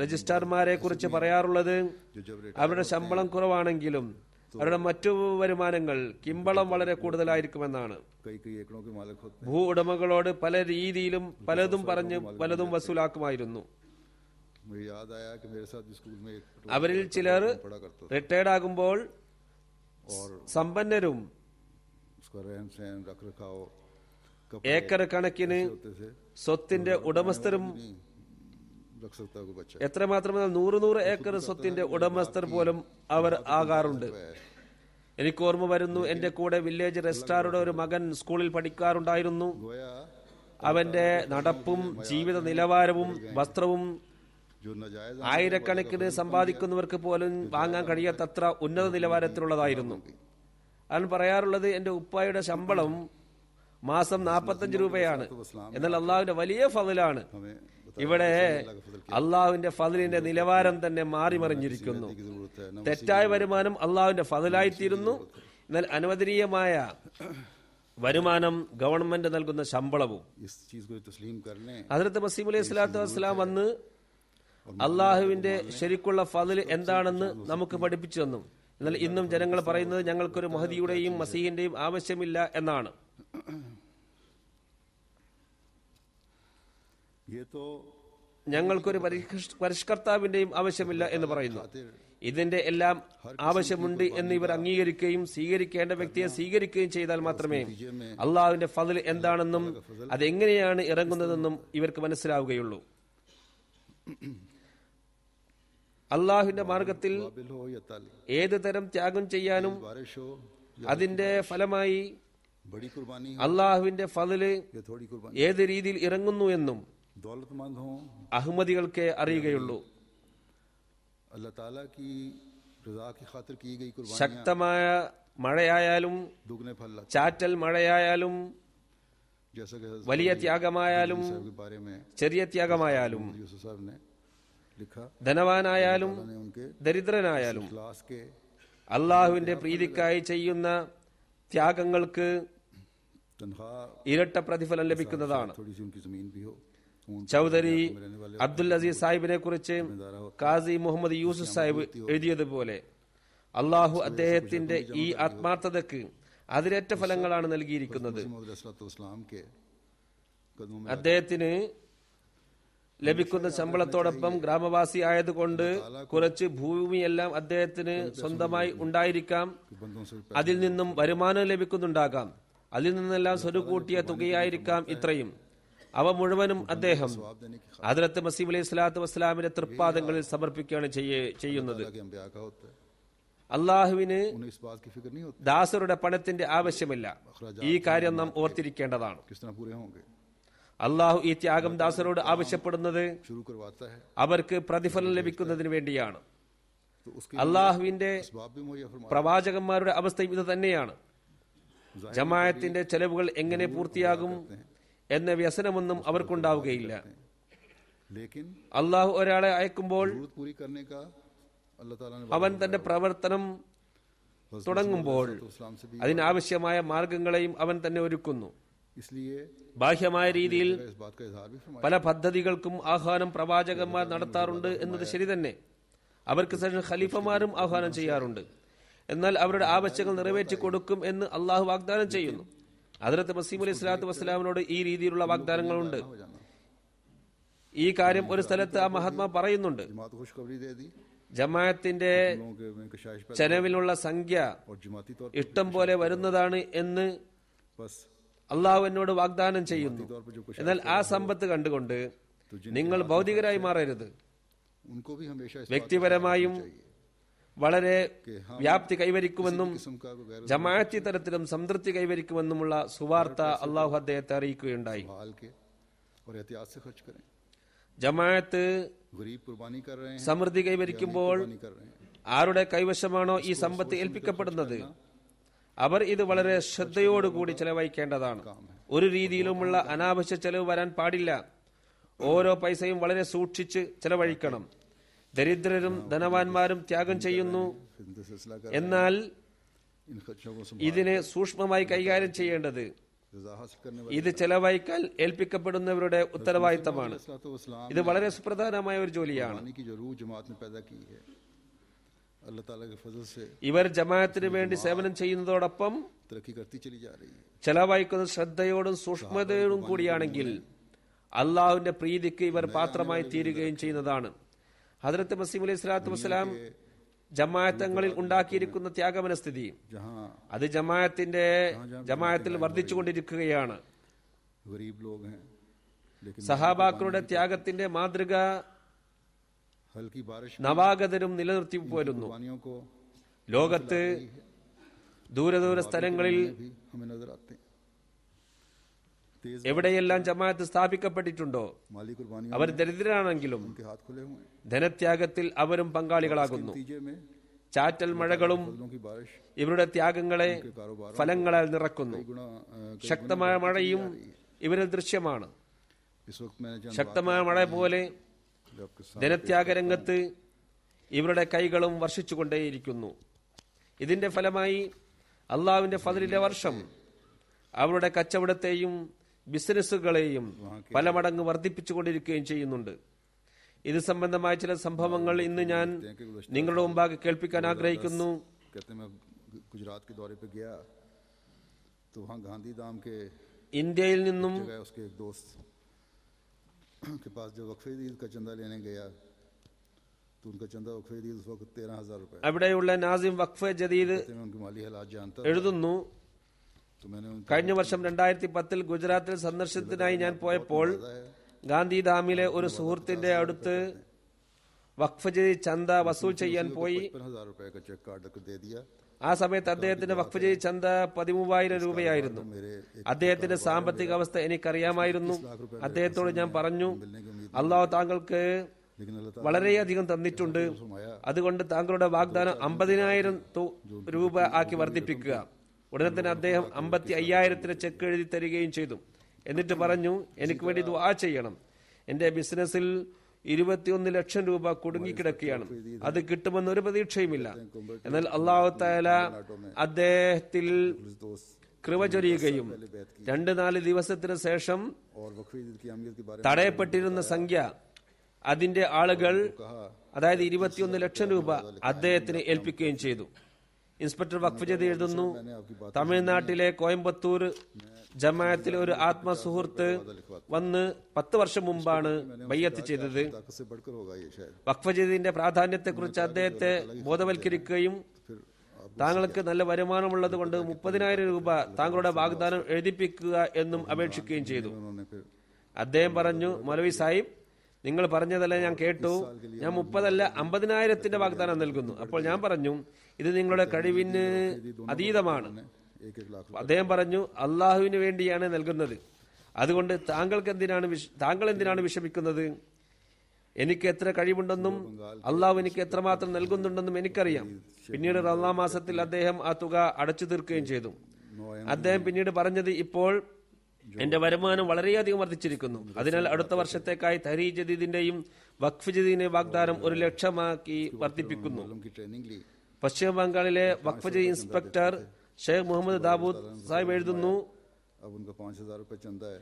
രജിസ്ട്രാർമാരെ കുറിച്ച് പറയാറുള്ളത്, जो जब അവരുടെ ശമ്പളം കുറവാണെങ്കിലും അവരുടെ മറ്റു വരുമാനങ്ങൾ കിമ്പളം വളരെ കൂടുതലായിരിക്കുമെന്നാണ്. कई कई एकड़ों के मालिक होते ഭൂ ഉടമകളോട് പല രീതിയിലും പലതും പറഞ്ഞ് പലതും വസൂലാക്കുമായിരുന്നു. हैं. मुझे याद आया कि मेरे साथ स्कूल में एक അവരിൽ ചിലർ पढ़ा करता था. റിട്ടയർഡ് ആകുമ്പോൾ സമ്പന്നരും उसका रहन सहन रख रखाव ഏക്കർ കണക്കിന് होते थे. സ്വത്തിന്റെ ഉടമസ്ഥരും नहीं रख सकता कोई बच्चा. എത്രമാത്രം 100 ഏക്കർ സ്വത്തിന്റെ ഉടമസ്ഥർ പോലും അവർ ആകാറുണ്ട്. എനിക്ക് ഓർമ്മ വരുന്നു, എന്റെ കൂടെ വില്ലേജ് രജിസ്ട്രാറുടെ ഒരു മകൻ സ്കൂളിൽ പഠിക്കാറുണ്ടായിരുന്നു. गोया അവന്റെ നടപ്പും ജീവിത നിലവാരവും വസ്ത്രവും जो नाजायज ആയിരക്കണക്കിന് സമ്പാദിക്കുന്നവർക്ക് പോലും വാങ്ങാൻ കഴിയാത്തത്ര ഉന്നത നിലവാരത്തിലുള്ളതായിരുന്നു. അവൻ പറയാറുള്ളത്, എന്റെ ഉപ്പായുടെ ശമ്പളം മാസം 45 രൂപയാണ്. എന്നാൽ അള്ളാഹുവിന്റെ വലിയ ഫضലാണ്. हमें ഇവിടെ അള്ളാഹുവിന്റെ ഫضലിന്റെ നിലവാരം തന്നെ മാറിമറിഞ്ഞിരിക്കുന്നു. തെറ്റായ വരുമാനം അള്ളാഹുവിന്റെ ഫضലായിത്തീരുന്നു. എന്നാൽ അനുവദനീയമായ വരുമാനം ഗവൺമെന്റ് നൽകുന്ന ശമ്പളവും. इस चीज को तस्लीम करने ഹദ്റത്ത് മസീഹ് അലൈഹി സ്വലാത്തു വസ്സലാം വന്ന് അള്ളാഹുവിന്റെ ശരിക്കുള്ള ഫضൽ എന്താണെന്ന് നമുക്ക് പഠിപ്പിച്ചു തന്നു. എന്നാൽ ഇന്നും ജനങ്ങൾ പറയുന്നത് ഞങ്ങൾക്കൊരു മഹദിയുടെയും മസീഹിന്റെയും ആവശ്യമില്ല എന്നാണ്. ഞങ്ങൾക്കൊരു പരിഷ്കർത്താവിന്റെയും ആവശ്യമില്ല എന്ന് പറയുന്നു. ഇതിന്റെ എല്ലാം ആവശ്യമുണ്ട് എന്ന് ഇവർ അംഗീകരിക്കുകയും സ്വീകരിക്കേണ്ട വ്യക്തിയെ സ്വീകരിക്കുകയും ചെയ്താൽ മാത്രമേ അള്ളാഹുവിന്റെ ഫضൽ എന്താണെന്നും അതെങ്ങനെയാണ് ഇറങ്ങുന്നതെന്നും ഇവർക്ക് മനസ്സിലാവുകയുള്ളൂ. അള്ളാഹുവിന്റെ മാർഗത്തിൽ ഏത് തരം ത്യാഗം ചെയ്യാനും അതിന്റെ ഫലമായി അള്ളാഹുവിന്റെ ഫضൽ ഏത് രീതിയിൽ ഇറങ്ങുന്നു എന്നും അഹ്മദികൾക്കേ അറിയുകയുള്ളൂ. ശക്തമായ മഴയായാലും ചാറ്റൽ മഴയായാലും വലിയ ത്യാഗമായാലും ചെറിയ ത്യാഗമായാലും ധനവാനായാലും ദരിദ്രനായാലും അള്ളാഹുവിന്റെ പ്രീതിക്കായി ചെയ്യുന്ന ത്യാഗങ്ങൾക്ക് ഇരട്ട പ്രതിഫലം ലഭിക്കുന്നതാണ്. ചൗധരി അബ്ദുൽ അസീസ് സാഹിബിനെ കുറിച്ച് കാസി മുഹമ്മദ് യൂസുഫ് സാഹിബ് എഴുതിയതുപോലെ അള്ളാഹു അദ്ദേഹത്തിന്റെ ഈ ആത്മാർത്ഥതക്ക് അതിരറ്റ ഫലങ്ങളാണ് നൽകിയിരിക്കുന്നത്. അദ്ദേഹത്തിന് ലഭിക്കുന്ന ശമ്പളത്തോടൊപ്പം ഗ്രാമവാസി ആയതുകൊണ്ട് കുറച്ച് ഭൂമിയെല്ലാം അദ്ദേഹത്തിന് സ്വന്തമായി ഉണ്ടായിരിക്കാം. അതിൽ നിന്നും വരുമാനം ലഭിക്കുന്നുണ്ടാകാം. അതിൽ നിന്നെല്ലാം സ്വരുകൂട്ടിയ തുകയായിരിക്കാം ഇത്രയും. അവ മുഴുവനും അദ്ദേഹം ഹദ്റത്ത് മസീഹ് അലൈഹി സ്വലാത്തു വസ്സലാമിന്റെ തൃപ്പാദങ്ങളിൽ സമർപ്പിക്കുകയാണ് ചെയ്യുന്നത്. അള്ളാഹുവിന് ദാസരുടെ പണത്തിന്റെ ആവശ്യമില്ല. ഈ കാര്യം നാം ഓർത്തിരിക്കേണ്ടതാണ്. അള്ളാഹു ഈ ത്യാഗം ദാസരോട് ആവശ്യപ്പെടുന്നത് അവർക്ക് പ്രതിഫലം ലഭിക്കുന്നതിന് വേണ്ടിയാണ്. അള്ളാഹുവിന്റെ പ്രവാചകന്മാരുടെ അവസ്ഥയും ഇത് തന്നെയാണ്. ജമാഅത്തിന്റെ ചെലവുകൾ എങ്ങനെ പൂർത്തിയാകും എന്ന വ്യസനമൊന്നും അവർക്കുണ്ടാവുകയില്ല. അള്ളാഹു ഒരാളെ അയക്കുമ്പോൾ അവൻ തന്റെ പ്രവർത്തനം തുടങ്ങുമ്പോൾ അതിനാവശ്യമായ മാർഗങ്ങളെയും അവൻ തന്നെ ഒരുക്കുന്നു. ബാഹ്യമായ രീതിയിൽ പല പദ്ധതികൾക്കും ആഹ്വാനം പ്രവാചകന്മാർ നടത്താറുണ്ട് എന്നത് ശരി തന്നെ. അവർക്ക് ശേഷം ഖലീഫമാരും ആഹ്വാനം ചെയ്യാറുണ്ട്. എന്നാൽ അവരുടെ ആവശ്യങ്ങൾ നിറവേറ്റി കൊടുക്കും എന്ന് അള്ളാഹു വാഗ്ദാനം ചെയ്യുന്നു. ഹദ്റത്ത് മസീഹ് അലൈഹി സ്വലാത്തു വസ്സലാമിനോട് ഈ രീതിയിലുള്ള വാഗ്ദാനങ്ങളുണ്ട്. ഈ കാര്യം ഒരു സ്ഥലത്ത് ആ മഹാത്മാ പറയുന്നുണ്ട്. ജമാഅത്തിന്റെ ചെലവിലുള്ള സംഖ്യ ഇഷ്ടം പോലെ വരുന്നതാണ് എന്ന് അള്ളാഹു എന്നോട് വാഗ്ദാനം ചെയ്യുന്നു. എന്നാൽ ആ സമ്പത്ത് കണ്ടുകൊണ്ട് നിങ്ങൾ ഭൗതികരായി മാറരുത്. വ്യക്തിപരമായും വളരെ വ്യാപ്തി കൈവരിക്കുമെന്നും ജമാഅത്തി തരത്തിലും സംതൃപ്തി കൈവരിക്കുമെന്നുമുള്ള സുവാർത്ത അള്ളാഹു അദ്ദേഹത്തെ അറിയിക്കുകയുണ്ടായി. ജമാഅത്ത് സമൃദ്ധി കൈവരിക്കുമ്പോൾ ആരുടെ കൈവശമാണോ ഈ സമ്പത്ത് ഏൽപ്പിക്കപ്പെടുന്നത് അവർ ഇത് വളരെ ശ്രദ്ധയോടുകൂടി ചെലവഴിക്കേണ്ടതാണ്. ഒരു രീതിയിലുമുള്ള അനാവശ്യ ചെലവ് വരാൻ പാടില്ല. ഓരോ പൈസയും വളരെ സൂക്ഷിച്ച് ചെലവഴിക്കണം. ദരിദ്രരും ധനവാന്മാരും ത്യാഗം ചെയ്യുന്നു. എന്നാൽ ഇതിനെ സൂക്ഷ്മമായി കൈകാര്യം ചെയ്യേണ്ടത് ഇത് ചെലവഴിക്കാൻ ഏൽപ്പിക്കപ്പെടുന്നവരുടെ ഉത്തരവാദിത്തമാണ്. ഇത് വളരെ സുപ്രധാനമായ ഒരു ജോലിയാണ്. ഇവർ ജമാഅത്തിന് വേണ്ടി സേവനം ചെയ്യുന്നതോടൊപ്പം ചെലവഴിക്കുന്ന ശ്രദ്ധയോടും സൂക്ഷ്മതയോടും കൂടിയാണെങ്കിൽ അള്ളാഹുവിന്റെ പ്രീതിക്ക് ഇവർ പാത്രമായി തീരുകയും ചെയ്യുന്നതാണ്. ഹദ്റത്ത് മസീഹ് അലൈഹി സ്വലാത്തു വസ്സലാം ജമാഅത്തങ്ങളിൽ ഉണ്ടാക്കിയിരിക്കുന്ന ത്യാഗമനസ്ഥിതി അത് ജമാഅത്തിൽ വർദ്ധിച്ചുകൊണ്ടിരിക്കുകയാണ്. സഹാബാക്കളുടെ ത്യാഗത്തിന്റെ മാതൃക നവാഗതരും നിലനിർത്തി പോരുന്നു. ലോകത്ത് ദൂരദൂര സ്ഥലങ്ങളിൽ എവിടെയെല്ലാം ജമാഅത്ത് സ്ഥാപിക്കപ്പെട്ടിട്ടുണ്ടോ അവർ ദരിദ്രരാണെങ്കിലും ധനത്യാഗത്തിൽ അവരും പങ്കാളികളാകുന്നു. ചാറ്റൽ മഴകളും ഇവരുടെ ത്യാഗങ്ങളെ ഫലങ്ങളാൽ നിറക്കുന്നു. ശക്തമായ മഴയും ഇവരിൽ ദൃശ്യമാണ്. ശക്തമായ മഴ പോലെ ധനത്യാഗ രംഗത്ത് ഇവരുടെ കൈകളും വർഷിച്ചുകൊണ്ടേയിരിക്കുന്നു. ഇതിന്റെ ഫലമായി അള്ളാഹുവിന്റെ ഫദ്ലിലെ വർഷം അവരുടെ കച്ചവടത്തെയും ബിസിനസ്സുകളെയും പല മടങ്ങ് വർദ്ധിപ്പിച്ചുകൊണ്ടിരിക്കുകയും ചെയ്യുന്നുണ്ട്. ഇത് സംബന്ധമായ ചില സംഭവങ്ങൾ ഇന്ന് ഞാൻ നിങ്ങളുടെ മുമ്പാകെ കേൾപ്പിക്കാൻ ആഗ്രഹിക്കുന്നു. कहते हैं मैं गुजरात के दौरे पे गया तो वहाँ गांधी धाम के ഇന്ത്യയിൽ നിന്നും जगह उसके एक दोस्त के पास जब वक्फे ईद का चंदा लेने गया तो उनका चंदा वक्फे ईद उस वक्त 13,000 रुपए। അവിടെയുള്ള നാസിം വഖഫ് ജദീദ് कहते हैं मैं उनकी माली हालात जानता था എഴുതുന്നു, तो मैंने उनका കഴിഞ്ഞ വർഷം 2010 ഗുജറാത്തിൽ സന്ദർശനത്തിനായി ഞാൻ പോയപ്പോൾ ഗാന്ധിധാമിലെ ഒരു സുഹൃത്തിന്റെ അടുത്ത് വഖഫ് ജദീദ് ചന്ത വസൂൽ ചെയ്യാൻ പോയി. 55,000 रुपए का चेक काट कर दे दिया। ആ സമയത്ത് അദ്ദേഹത്തിന്റെ വഖഫ് ജദീദ് ചന്ത 13,000 രൂപയായിരുന്നു. അദ്ദേഹത്തിന്റെ സാമ്പത്തിക അവസ്ഥ എനിക്കറിയാമായിരുന്നു. അദ്ദേഹത്തോട് ഞാൻ പറഞ്ഞു, അള്ളാഹു താങ്കൾക്ക് लेकिन अल्लाह വളരെയധികം തന്നിട്ടുണ്ട്, അതുകൊണ്ട് താങ്കളുടെ വാഗ്ദാനം 50,000 രൂപ ആക്കി വർദ്ധിപ്പിക്കുക. ഉടനെ തന്നെ അദ്ദേഹം 55,000 ചെക്ക് എഴുതി തരികയും ചെയ്തു. എന്നിട്ട് പറഞ്ഞു, എനിക്ക് വേണ്ടി ദുആ ചെയ്യണം. എന്റെ ബിസിനസ്സിൽ 21 ലക്ഷം രൂപ കുടുങ്ങിക്കിടക്കുകയാണ്, അത് കിട്ടുമെന്ന് ഒരു പ്രതീക്ഷയുമില്ല. എന്നാൽ അല്ലാഹു തആല അദ്ദേഹത്തിൽ കൃപ ചൊരിയുകയും 2-4 ദിവസത്തിന് ശേഷം और वक्फे ईद की अहमियत के बारे തടയപ്പെട്ടിരുന്ന സംഖ്യ അതിന്റെ ആളുകൾ, അതായത് 21 ലക്ഷം രൂപ അദ്ദേഹത്തിന് ഏൽപ്പിക്കുകയും ചെയ്തു. ഇൻസ്പെക്ടർ വഖഫ് ജദീദ് എഴുതുന്നു, തമിഴ്നാട്ടിലെ കോയമ്പത്തൂർ ജമാഅത്തിലെ ഒരു ആത്മസുഹൃത്ത് വന്ന് 10 വർഷം മുമ്പാണ് ബയ്യത്ത് ചെയ്തത്. ताकत से बढ़कर होगा ये शायद। വഖഫ് ജദീദിന്റെ പ്രാധാന്യത്തെക്കുറിച്ച് അദ്ദേഹത്തെ ബോധവൽക്കരിക്കുകയും താങ്കൾക്ക് നല്ല വരുമാനമുള്ളത് കൊണ്ട് 30,000 രൂപ താങ്കളുടെ വാഗ്ദാനം എഴുതിപ്പിക്കുക എന്നും അപേക്ഷിക്കുകയും ചെയ്തു. उन्होंने फिर അദ്ദേഹം പറഞ്ഞു, മൗലവി സാഹിബ്, നിങ്ങൾ പറഞ്ഞതല്ല ഞാൻ കേട്ടു, ഞാൻ 30 അല്ല 50,000 വാഗ്ദാനം നൽകുന്നു. അപ്പോൾ ഞാൻ പറഞ്ഞു, ഇത് നിങ്ങളുടെ കഴിവിന് അതീതമാണ്. 1 लाख അദ്ദേഹം പറഞ്ഞു, അള്ളാഹുവിന് വേണ്ടിയാണ് നൽകുന്നത്, അതുകൊണ്ട് താങ്കൾ എന്തിനാണ് വിഷമിക്കുന്നത്? എനിക്ക് എത്ര കഴിവുണ്ടെന്നും അള്ളാഹു എനിക്ക് എത്രമാത്രം നൽകുന്നുണ്ടെന്നും എനിക്കറിയാം. പിന്നീട് റമളാൻ മാസത്തിൽ അദ്ദേഹം ആ തുക അടച്ചു തീർക്കുകയും ചെയ്തു. അദ്ദേഹം പിന്നീട് പറഞ്ഞത്, ഇപ്പോൾ എന്റെ വരുമാനം വളരെയധികം വർദ്ധിച്ചിരിക്കുന്നു, അതിനാൽ അടുത്ത വർഷത്തേക്കായി തഹരീക്ക് ജദീദിന്റെയും വഖഫ് ജദീദിന്റെയും വാഗ്ദാനം 1 ലക്ഷമാക്കി വർദ്ധിപ്പിക്കുന്നു. की ट्रेनिंग ली। പശ്ചിമ ബംഗാളിലെ വഖഫ് ജദീദ് ഇൻസ്പെക്ടർ ഷെയ്ഖ് മുഹമ്മദ് ദാവൂദ് സാഹിബ് എഴുതുന്നു, अब उनका 5,000 रुपए चंदा है।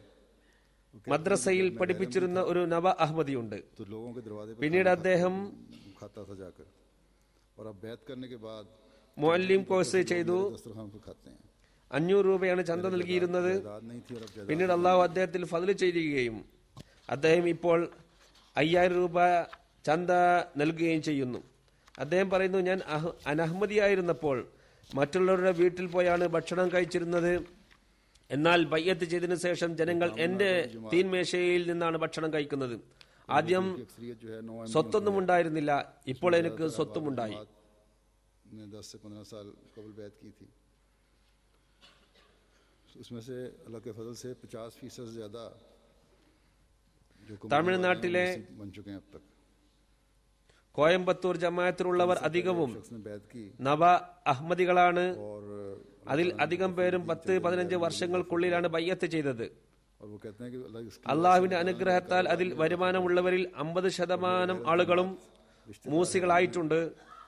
മദ്രസയിൽ പഠിപ്പിച്ചിരുന്ന ഒരു നവ അഹമ്മദിയുണ്ട്. तो लोगों के दरवाजे पर പിന്നീട് അദ്ദേഹം खाता था जाकर, और अब बैत करने के बाद മുഅല്ലിം കോഴ്സ് ചെയ്തു. दस्तरखान पर खाते हैं। 500 രൂപയാണ് ചന്ത നൽകിയിരുന്നത്. रात नहीं थी और अब പിന്നീട് അള്ളാഹു അദ്ദേഹത്തിൽ ഫദ്ല് ചെയ്യുകയും അദ്ദേഹം ഇപ്പോൾ 5,000 രൂപ ചന്ത നൽകുകയും ചെയ്യുന്നു. അദ്ദേഹം പറയുന്നു, ഞാൻ അനഹമ്മദിയായിരുന്നപ്പോൾ മറ്റുള്ളവരുടെ വീട്ടിൽ പോയാണ് ഭക്ഷണം കഴിച്ചിരുന്നത്. എന്നാൽ ബയ്യത്ത് ചെയ്തതിനു ശേഷം ജനങ്ങൾ എന്റെ തീൻമേശയിൽ നിന്നാണ് ഭക്ഷണം കഴിക്കുന്നത്. ആദ്യം अक्सरियत जो है 9 സ്വത്തൊന്നും ഉണ്ടായിരുന്നില്ല, ഇപ്പോൾ എനിക്ക് സ്വത്തുമുണ്ടായി. ने 10 से 15 साल कबल बैत की थी। उसमें से अल्लाह के फजल से 50% ज्यादा जो തമിഴ്നാട്ടിലെ बन चुके हैं अब तक। കോയമ്പത്തൂർ ജമാഅത്തിലുള്ളവർ അധികവും शख्स ने बैत की നവ അഹമ്മദികളാണ്. और അതിൽ അധികം പേരും 10-15 വർഷങ്ങൾക്കുള്ളിലാണ് ബയ്യത്ത് ചെയ്തത്. और वो कहते हैं कि अल्लाह की അള്ളാഹുവിന്റെ അനുഗ്രഹത്താൽ അതിൽ വരുമാനമുള്ളവരിൽ 50% ആളുകളും മൂസികളായിട്ടുണ്ട്.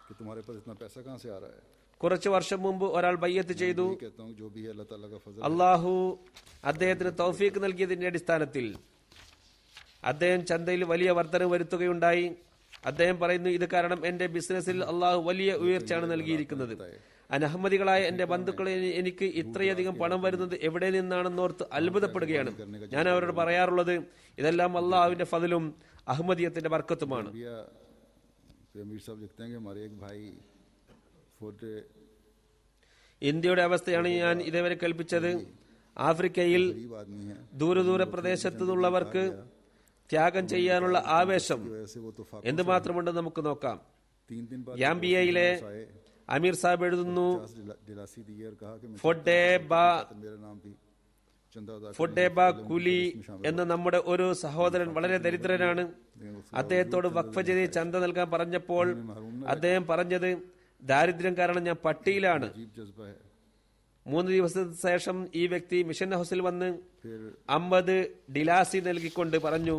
कि तुम्हारे पास इतना पैसा कहाँ से आ रहा है। കുറച്ചു വർഷം മുമ്പ് ഒരാൾ ബയ്യത്ത് ചെയ്തു. मैं कहता हूँ जो भी है अल्लाह ताला का फजल അള്ളാഹു അദ്ദേഹത്തിന് തൗഫീക്ക് നൽകിയതിന്റെ അടിസ്ഥാനത്തിൽ അദ്ദേഹം ചന്തയിൽ വലിയ വർധന വരുത്തുകയുണ്ടായി. അദ്ദേഹം പറയുന്നു, ഇത് കാരണം എന്റെ ബിസിനസ്സിൽ അള്ളാഹു വലിയ ഉയർച്ചയാണ് നൽകിയിരിക്കുന്നത്. അനഹമ്മദികളായ എന്റെ ബന്ധുക്കളെ എനിക്ക് ഇത്രയധികം പണം വരുന്നത് എവിടെ നിന്നാണെന്നോർത്ത് അത്ഭുതപ്പെടുകയാണ്. ഞാൻ അവരോട് പറയാറുള്ളത്, ഇതെല്ലാം അള്ളാഹുവിന്റെ ഫദലും അഹമ്മദിയത്തിന്റെ ബർക്കത്തുമാണ്. भैया फिर अमीर साहब लिखते हैं कि हमारे एक भाई फोटे ഇന്ത്യയുടെ അവസ്ഥയാണ് ഞാൻ ഇതേവരെ കൽപ്പിച്ചത്. ആഫ്രിക്കയിൽ गरीब आदमी है, ദൂര പ്രദേശത്തു നിന്നുള്ളവർക്ക് ത്യാഗം ചെയ്യാനുള്ള ആവേശം वैसे वो तो എന്തുമാത്രമുണ്ടെന്ന് നമുക്ക് നോക്കാം. 3 दिन बाद യാംബിയയിലെ അമീർ സാഹിബ് എഴുതുന്നു, 50 दिलासी दी और कहा कि मैं मेरा नाम भी चंदा अदा ഫൊഡേബ കുലി എന്ന നമ്മുടെ ഒരു സഹോദരൻ വളരെ ദരിദ്രനാണ്. അദ്ദേഹത്തോട് വഖഫ് ജദീദ് ചന്ത നൽകാൻ പറഞ്ഞപ്പോൾ അദ്ദേഹം പറഞ്ഞത്, ദാരിദ്ര്യം കാരണം ഞാൻ പട്ടിയിലാണ്. अजीब जज्बा है। 3 ദിവസത്തിന് ശേഷം ഈ വ്യക്തി മിഷൻ ഹൗസിൽ വന്ന് 50 ഡിലാസി നൽകിക്കൊണ്ട് പറഞ്ഞു,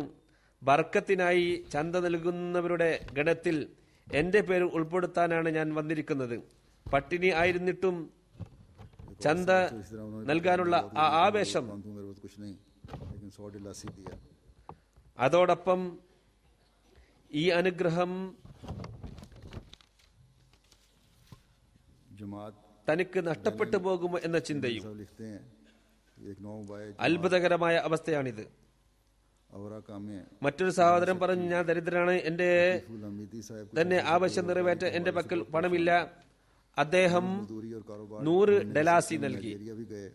ബർക്കത്തിനായി ചന്ത നൽകുന്നവരുടെ ഗണത്തിൽ എന്റെ പേര് ഉൾപ്പെടുത്താനാണ് ഞാൻ വന്നിരിക്കുന്നത്. പട്ടിണി ആയിരുന്നിട്ടും ചന്ത നൽകാനുള്ള ആ ആവേശം, परंतु मेरे पास कुछ नहीं लेकिन 100 दिलासी दिया। അതോടൊപ്പം ഈ അനുഗ്രഹം जमात തനിക്ക് നഷ്ടപ്പെട്ടു പോകുമോ എന്ന ചിന്തയും. साहब लिखते हैं एक 9 बाय അത്ഭുതകരമായ അവസ്ഥയാണിത്. औरा कामे മറ്റൊരു സഹോദരൻ പറഞ്ഞു, ഞാൻ ദരിദ്രനാണ്, എന്റെ फूल हमीदी साहब തന്നെ ആവശ്യം നിറവേറ്റാൻ എന്റെ പക്കൽ പണമില്ല. അദ്ദേഹം दूरी और कारोबार 100 ഡലാസി നൽകി. एरिया भी गए।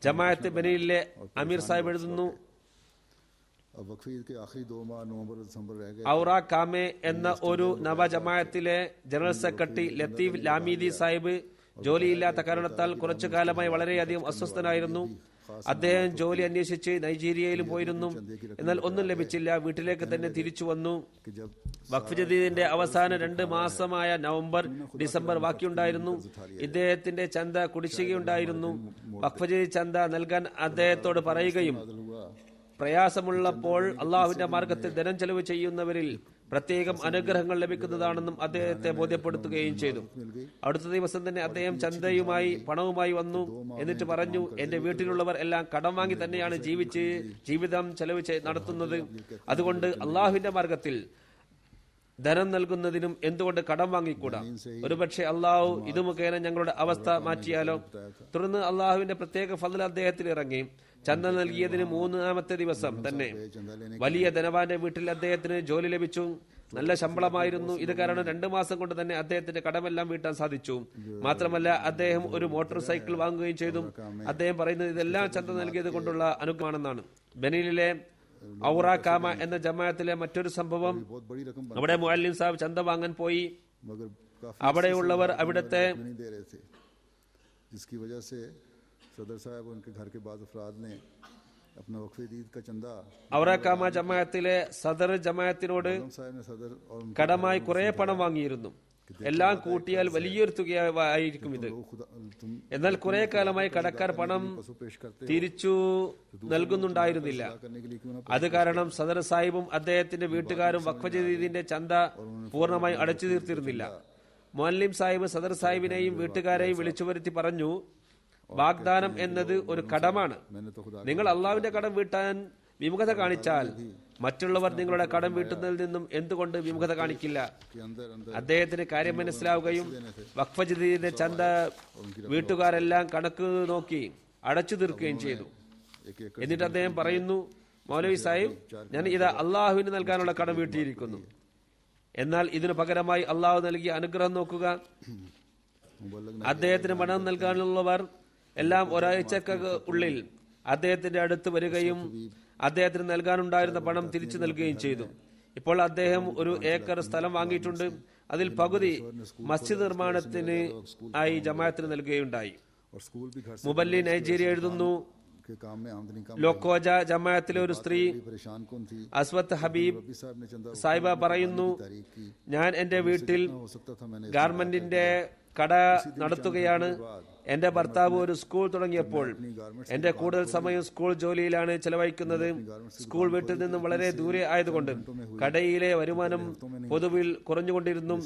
ജമാഅത്ത് ബനീലിലെ അമീർ സാഹിബ് എഴുതുന്നു, अब वक्फे ईद के आखिरी 2 माह नवंबर और दिसंबर रह गए। ഔറ കാമെ എന്ന ഒരു നവ ജമാഅത്തിലെ ജനറൽ സെക്രട്ടറി ലത്തീഫ് ലാമീദി സാഹിബ് ജോലിയില്ലാത്ത കാരണത്താൽ കുറച്ചു കാലമായി വളരെയധികം അസ്വസ്ഥനായിരുന്നു. അദ്ദേഹം ജോലി അന്വേഷിച്ച് നൈജീരിയയിലും പോയിരുന്നു. എന്നാൽ ഒന്നും ലഭിച്ചില്ല. വീട്ടിലേക്ക് തന്നെ തിരിച്ചു വന്നു. വഖഫ് ജദീദിന്റെ അവസാന 2 മാസമായ നവംബർ ഡിസംബർ ബാക്കിയുണ്ടായിരുന്നു. ഇദ്ദേഹത്തിന്റെ ചന്ത കുടിശ്ശികയുണ്ടായിരുന്നു. വഖഫ് ജദീദ് ചന്ത നൽകാൻ അദ്ദേഹത്തോട് പറയുകയും പ്രയാസമുള്ളപ്പോൾ അള്ളാഹുവിന്റെ മാർഗത്തിൽ ധനം ചെലവ് ചെയ്യുന്നവരിൽ പ്രത്യേകം അനുഗ്രഹങ്ങൾ ലഭിക്കുന്നതാണെന്നും അദ്ദേഹത്തെ ബോധ്യപ്പെടുത്തുകയും ചെയ്തു. അടുത്ത ദിവസം തന്നെ അദ്ദേഹം ചന്തയുമായി പണവുമായി വന്നു. എന്നിട്ട് പറഞ്ഞു, എന്റെ വീട്ടിലുള്ളവർ എല്ലാം കടം വാങ്ങി തന്നെയാണ് ജീവിതം ചെലവ് നടത്തുന്നത്. അതുകൊണ്ട് അള്ളാഹുവിന്റെ മാർഗത്തിൽ ധനം നൽകുന്നതിനും എന്തുകൊണ്ട് കടം വാങ്ങിക്കൂടാ? ഒരുപക്ഷെ അള്ളാഹു ഇത് മുഖേന ഞങ്ങളുടെ അവസ്ഥ മാറ്റിയാലോ? തുടർന്ന് അള്ളാഹുവിന്റെ പ്രത്യേക ഫضل അദ്ദേഹത്തിൽ ഇറങ്ങി. ചന്ത നൽകിയതിന് 3-ാമത്തെ ദിവസം തന്നെ വലിയ ധനവാന്റെ വീട്ടിൽ അദ്ദേഹത്തിന് ജോലി ലഭിച്ചു. നല്ല ശമ്പളമായിരുന്നു. ഇത് കാരണം 2 മാസം കൊണ്ട് തന്നെ അദ്ദേഹത്തിന്റെ കടമെല്ലാം വീട്ടാൻ സാധിച്ചു. മാത്രമല്ല അദ്ദേഹം ഒരു മോട്ടോർ സൈക്കിൾ വാങ്ങുകയും ചെയ്തു. അദ്ദേഹം പറയുന്നത് ഇതെല്ലാം ചന്ത നൽകിയത് കൊണ്ടുള്ള അനുഗ്രഹമാണെന്നാണ്. ബനീലിലെ ഔറ കാമ എന്ന ജമാഅത്തിലെ മറ്റൊരു സംഭവം, അവിടെ മുഅല്ലിം സാഹിബ് ചന്ത വാങ്ങാൻ പോയി. അവിടെയുള്ളവർ അവിടുത്തെ सदर साहब और उनके घर के बाद अफराद ने अपना वक्फ ईद का चंदा ഔറ കാമ ജമാഅത്തിലെ സദർ ജമാഅത്തിനോട് साहब ने सदर और കടമായി കുറെ പണം വാങ്ങിയിരുന്നു. എല്ലാം കൂട്ടിയാൽ വലിയൊരു തുകയായിരിക്കും ഇത്. എന്നാൽ കുറെ കാലമായി കടക്കാർ പണം തിരിച്ചു നൽകുന്നുണ്ടായിരുന്നില്ല. അത് കാരണം സദർ സാഹിബും അദ്ദേഹത്തിന്റെ വീട്ടുകാരും വഖഫ് ജദീദിന്റെ ചന്ത പൂർണ്ണമായി അടച്ചു തീർത്തിരുന്നില്ല. മുഅല്ലിം സാഹിബ് സദർ സാഹിബിനെയും വീട്ടുകാരെയും വിളിച്ചു വരുത്തി പറഞ്ഞു, വാഗ്ദാനം എന്നത് ഒരു കടമാണ്. നിങ്ങൾ അള്ളാഹുവിന്റെ കടം വീട്ടാൻ വിമുഖത കാണിച്ചാൽ മറ്റുള്ളവർ നിങ്ങളുടെ കടം വീട്ടുന്നതിൽ നിന്നും എന്തുകൊണ്ട് വിമുഖത കാണിക്കില്ല? അദ്ദേഹത്തിന് കാര്യം മനസ്സിലാവുകയും വഖഫ് ജദീദിന്റെ ചന്ത വീട്ടുകാരെല്ലാം കണക്ക് നോക്കി അടച്ചു തീർക്കുകയും ചെയ്തു. എന്നിട്ട് അദ്ദേഹം പറയുന്നു, മൗലവി സാഹിബ്, ഞാൻ ഇത് അള്ളാഹുവിന് നൽകാനുള്ള കടം വീട്ടിയിരിക്കുന്നു. എന്നാൽ ഇതിനു പകരമായി അള്ളാഹു നൽകിയ അനുഗ്രഹം നോക്കുക. അദ്ദേഹത്തിന് പണം നൽകാനുള്ളവർ എല്ലാം ഒരാഴ്ചക്കുള്ളിൽ അദ്ദേഹത്തിന്റെ അടുത്ത് വരികയും അദ്ദേഹത്തിന് നൽകാനുണ്ടായിരുന്ന പണം തിരിച്ചു നൽകുകയും ചെയ്തു. ഇപ്പോൾ അദ്ദേഹം 1 ഏക്കർ സ്ഥലം വാങ്ങിയിട്ടുണ്ട്. അതിൽ പകുതി മസ്ജിദ് നിർമ്മാണത്തിന് ആയി ജമാഅത്തിന് നൽകുകയുണ്ടായി. മുബല്ലി നൈജീരിയ എഴുതുന്നു, ലോക്കോജ ജമാഅത്തിലെ ഒരു സ്ത്രീ അസ്വത്ത് ഹബീബ് സാഹിബ പറയുന്നു, ഞാൻ എന്റെ വീട്ടിൽ ഗാർമെന്റിന്റെ കട നടത്തുകയാണ്. എന്റെ ഭർത്താവ് ഒരു സ്കൂൾ തുടങ്ങിയപ്പോൾ എന്റെ കൂടുതൽ സമയം സ്കൂൾ ജോലിയിലാണ് ചെലവഴിക്കുന്നത്. സ്കൂൾ വീട്ടിൽ നിന്നും വളരെ ദൂരെ ആയതുകൊണ്ട് കടയിലെ വരുമാനം പൊതുവിൽ കുറഞ്ഞുകൊണ്ടിരുന്നു.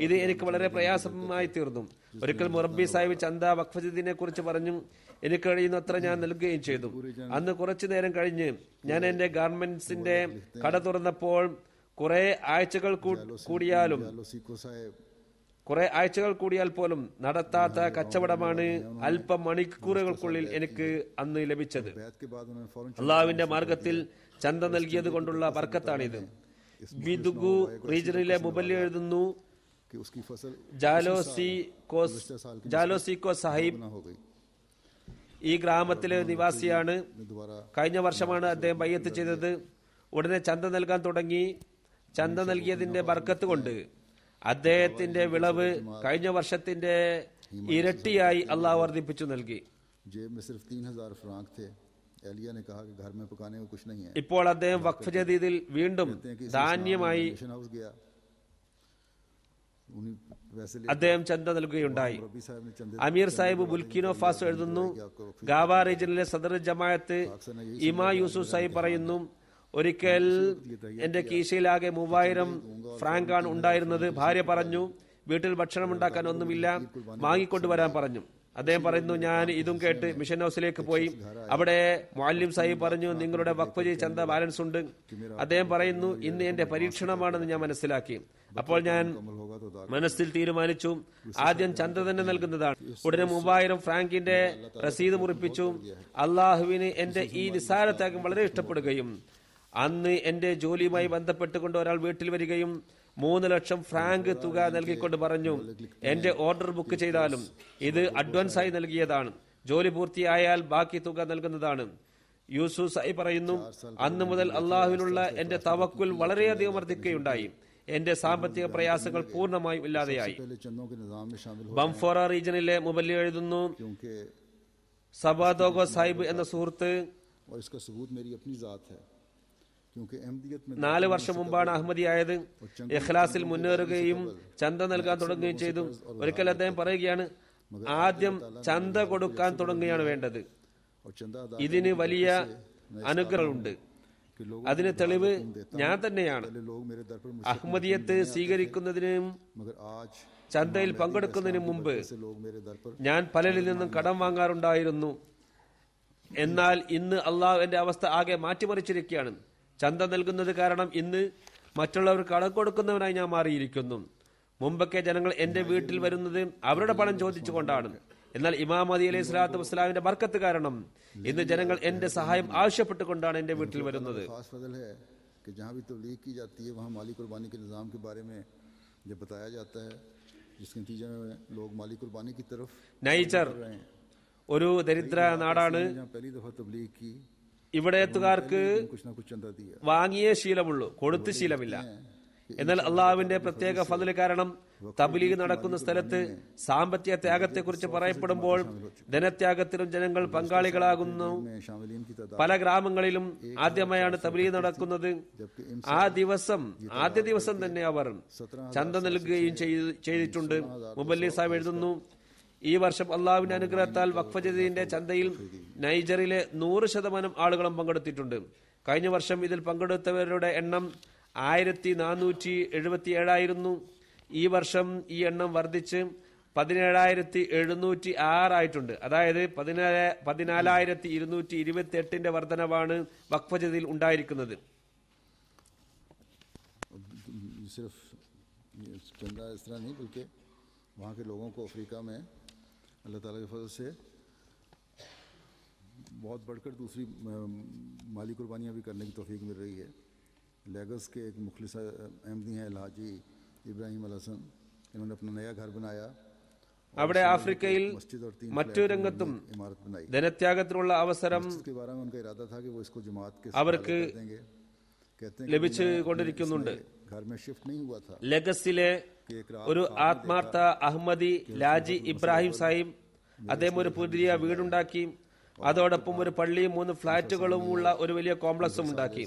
ഇത് എനിക്ക് വളരെ പ്രയാസമായി തീർന്നു. ഒരിക്കൽ മുറബി സാഹിബ് ചന്ത വഖഫ് ജദീദിനെ കുറിച്ച് പറഞ്ഞു. എനിക്ക് കഴിയുന്നത്ര ഞാൻ നൽകുകയും ചെയ്തു. അന്ന് കുറച്ചു നേരം കഴിഞ്ഞ് ഞാൻ എന്റെ ഗാർമെന്റ്സിന്റെ കട തുറന്നപ്പോൾ കുറെ ആഴ്ചകൾ കൂടിയാൽ പോലും നടത്താത്ത കച്ചവടമാണ് അല്പം മണിക്കൂറുകൾക്കുള്ളിൽ എനിക്ക് അന്ന് ലഭിച്ചത്. അള്ളാഹുവിന്റെ മാർഗത്തിൽ ചന്ത നൽകിയത് കൊണ്ടുള്ള ബർക്കത്താണിത്. ബിദുഗു റീജിയനിലെ മുബല്ലി എഴുതുന്നു, ജാലോസിക്കോ സാഹിബ് ഈ ഗ്രാമത്തിലെ നിവാസിയാണ്. കഴിഞ്ഞ വർഷമാണ് അദ്ദേഹം ബയ്യത്ത് ചെയ്തത്. ഉടനെ ചന്ത നൽകാൻ തുടങ്ങി. ചന്ത നൽകിയതിന്റെ ബർക്കത്ത് കൊണ്ട് അദ്ദേഹത്തിന്റെ വിളവ് കഴിഞ്ഞ വർഷത്തിന്റെ ഇരട്ടിയായി അള്ളാഹു വർദ്ധിപ്പിച്ചു നൽകി. ഇപ്പോൾ അദ്ദേഹം വഖഫ് ജദീദിൽ വീണ്ടും ധാന്യമായി അദ്ദേഹം ചന്ത നൽകുകയുണ്ടായി. അമീർ സാഹിബ് ബുൽക്കിനോ ഫാസോ എഴുതുന്നു, ഗാവ റീജിയനിലെ സദർ ജമാഅത്ത് ഇമാ യൂസുഫ് സാഹിബ് പറയുന്നു, ഒരിക്കൽ എന്റെ കീശയിലാകെ 3000 ഫ്രാങ്കാണ് ഉണ്ടായിരുന്നത്. ഭാര്യ പറഞ്ഞു, വീട്ടിൽ ഭക്ഷണം ഉണ്ടാക്കാൻ ഒന്നുമില്ല, വാങ്ങിക്കൊണ്ടുവരാൻ പറഞ്ഞു. അദ്ദേഹം പറയുന്നു, ഞാൻ ഇതും കേട്ട് മിഷൻ ഹൗസിലേക്ക് പോയി. അവിടെ മുഅല്ലിം സാഹിബ് പറഞ്ഞു, നിങ്ങളുടെ വഖഫ് ചന്ത ബാലൻസ് ഉണ്ട്. അദ്ദേഹം പറയുന്നു, ഇന്ന് എന്റെ പരീക്ഷണമാണെന്ന് ഞാൻ മനസ്സിലാക്കി. അപ്പോൾ ഞാൻ മനസ്സിൽ തീരുമാനിച്ചു, ആദ്യം ചന്ത തന്നെ നൽകുന്നതാണ്. ഉടനെ 3000 ഫ്രാങ്കിന്റെ രസീത് മുറിപ്പിച്ചു. അള്ളാഹുവിന് എന്റെ ഈ നിസ്സാര ത്യാഗം വളരെ ഇഷ്ടപ്പെടുകയും അന്ന് എന്റെ ജോലിയുമായി ബന്ധപ്പെട്ടുകൊണ്ട് ഒരാൾ വീട്ടിൽ വരികയും 3 ലക്ഷം ഫ്രാങ്ക് തുക നൽകിക്കൊണ്ട് പറഞ്ഞു, എന്റെ ഓർഡർ ബുക്ക് ചെയ്താലും ഇത് അഡ്വാൻസായി നൽകിയതാണ്, ജോലി പൂർത്തിയായാൽ ബാക്കി തുക നൽകുന്നതാണ്. യൂസുഫ് സായി പറയുന്നു, അന്ന് മുതൽ അള്ളാഹുവിനുള്ള എന്റെ തവക്കുൽ വളരെയധികം വർദ്ധിക്കുകയുണ്ടായി. എന്റെ സാമ്പത്തിക പ്രയാസങ്ങൾ പൂർണ്ണമായും ഇല്ലാതെയായി. ബംഫോറ റീജിയനിലെ മുബല്ലി എഴുതുന്നു, സബാദോഗോ സാഹിബ് എന്ന സുഹൃത്ത് 4 വർഷം മുമ്പാണ് അഹമ്മദിയായത്. ഇഖ്ലാസിൽ മുന്നേറുകയും ചന്ത നൽകാൻ തുടങ്ങുകയും ചെയ്തു. ഒരിക്കൽ അദ്ദേഹം പറയുകയാണ്, ആദ്യം ചന്ത കൊടുക്കാൻ തുടങ്ങുകയാണ് വേണ്ടത്. ഇതിന് വലിയ അനുഗ്രഹമുണ്ട്. അതിന് തെളിവ് ഞാൻ തന്നെയാണ്. അഹമ്മദിയത്ത് സ്വീകരിക്കുന്നതിനും ചന്തയിൽ പങ്കെടുക്കുന്നതിന് മുമ്പ് ഞാൻ പലരിൽ നിന്നും കടം വാങ്ങാറുണ്ടായിരുന്നു. എന്നാൽ ഇന്ന് അള്ളാഹു എന്റെ അവസ്ഥ ആകെ മാറ്റിമറിച്ചിരിക്കുകയാണ്. ചന്ത നൽകുന്നത് കാരണം ഇന്ന് മറ്റുള്ളവർക്ക് കടം കൊടുക്കുന്നവനായി ഞാൻ മാറിയിരിക്കുന്നു. മുമ്പൊക്കെ ജനങ്ങൾ എന്റെ വീട്ടിൽ വരുന്നത് അവരുടെ പണം ചോദിച്ചുകൊണ്ടാണ്. എന്നാൽ ഇമാം മഹദി അലൈഹി സ്വലാത്തു വസ്സലാമിന്റെ ബർക്കത്ത് കാരണം ഇന്ന് ജനങ്ങൾ എന്റെ സഹായം ആവശ്യപ്പെട്ടുകൊണ്ടാണ് എന്റെ വീട്ടിൽ വരുന്നത്. നൈജർ ഒരു ദരിദ്ര നാടാണ്. ഇവിടെത്തുകാർക്ക് വാങ്ങിയേ ശീലമുള്ളൂ, കൊടുത്ത് ശീലമില്ല. എന്നാൽ അള്ളാഹുവിന്റെ പ്രത്യേക ഫضل കാരണം തബ്ലീഗ് നടക്കുന്ന സ്ഥലത്ത് സാമ്പത്തിക ത്യാഗത്തെക്കുറിച്ച് പറയപ്പെടുമ്പോൾ ധനത്യാഗത്തിലും ജനങ്ങൾ പങ്കാളികളാകുന്നു. പല ഗ്രാമങ്ങളിലും ആദ്യമായാണ് തബ്ലീഗ് നടക്കുന്നത്. ആദ്യ ദിവസം തന്നെ അവർ ചന്ത നൽകുകയും ചെയ്തിട്ടുണ്ട്. മുബല്ലി സാഹിബ് എഴുതുന്നു, ഈ വർഷം അള്ളാഹുവിന്റെ അനുഗ്രഹത്താൽ വഖഫ് ജദീദിന്റെ ചന്തയിൽ നൈജറിലെ 100% ആളുകളും പങ്കെടുത്തിട്ടുണ്ട്. കഴിഞ്ഞ വർഷം ഇതിൽ പങ്കെടുത്തവരുടെ എണ്ണം 1477 ആയിരുന്നു. ഈ വർഷം ഈ എണ്ണം വർദ്ധിച്ച് 17,706 ആയിട്ടുണ്ട്. അതായത് 14,228 വർധനവാണ് വഖഫ് ജദീദിൽ ഉണ്ടായിരിക്കുന്നത്. अल्लाह ताला के फजल से बहुत बढ़कर दूसरी माली कुर्बानियाँ भी करने की तौफीक मिल रही है. लेगस के एक मुखलिस अहमदी हैं अलहाजी इब्राहिम अल हसन. इन्होंने अपना नया घर बनाया. അവിടെ ആഫ്രിക്കയിൽ മറ്റു രംഗത്തും ധനത്യാഗത്തിനുള്ള അവസരം അവർക്ക് ലഭിച്ചുകൊണ്ടിരിക്കുന്നുണ്ട്. ലഗസിലെ ഒരു ആത്മാർത്ഥ അഹമ്മദി ലാജി ഇബ്രാഹിം സാഹിബ്, അദ്ദേഹം ഒരു പുതിയ വീടുണ്ടാക്കി. അതോടൊപ്പം ഒരു പള്ളിയും 3 ഫ്ളാറ്റുകളും ഉള്ള ഒരു വലിയ കോംപ്ലക്സും ഉണ്ടാക്കി.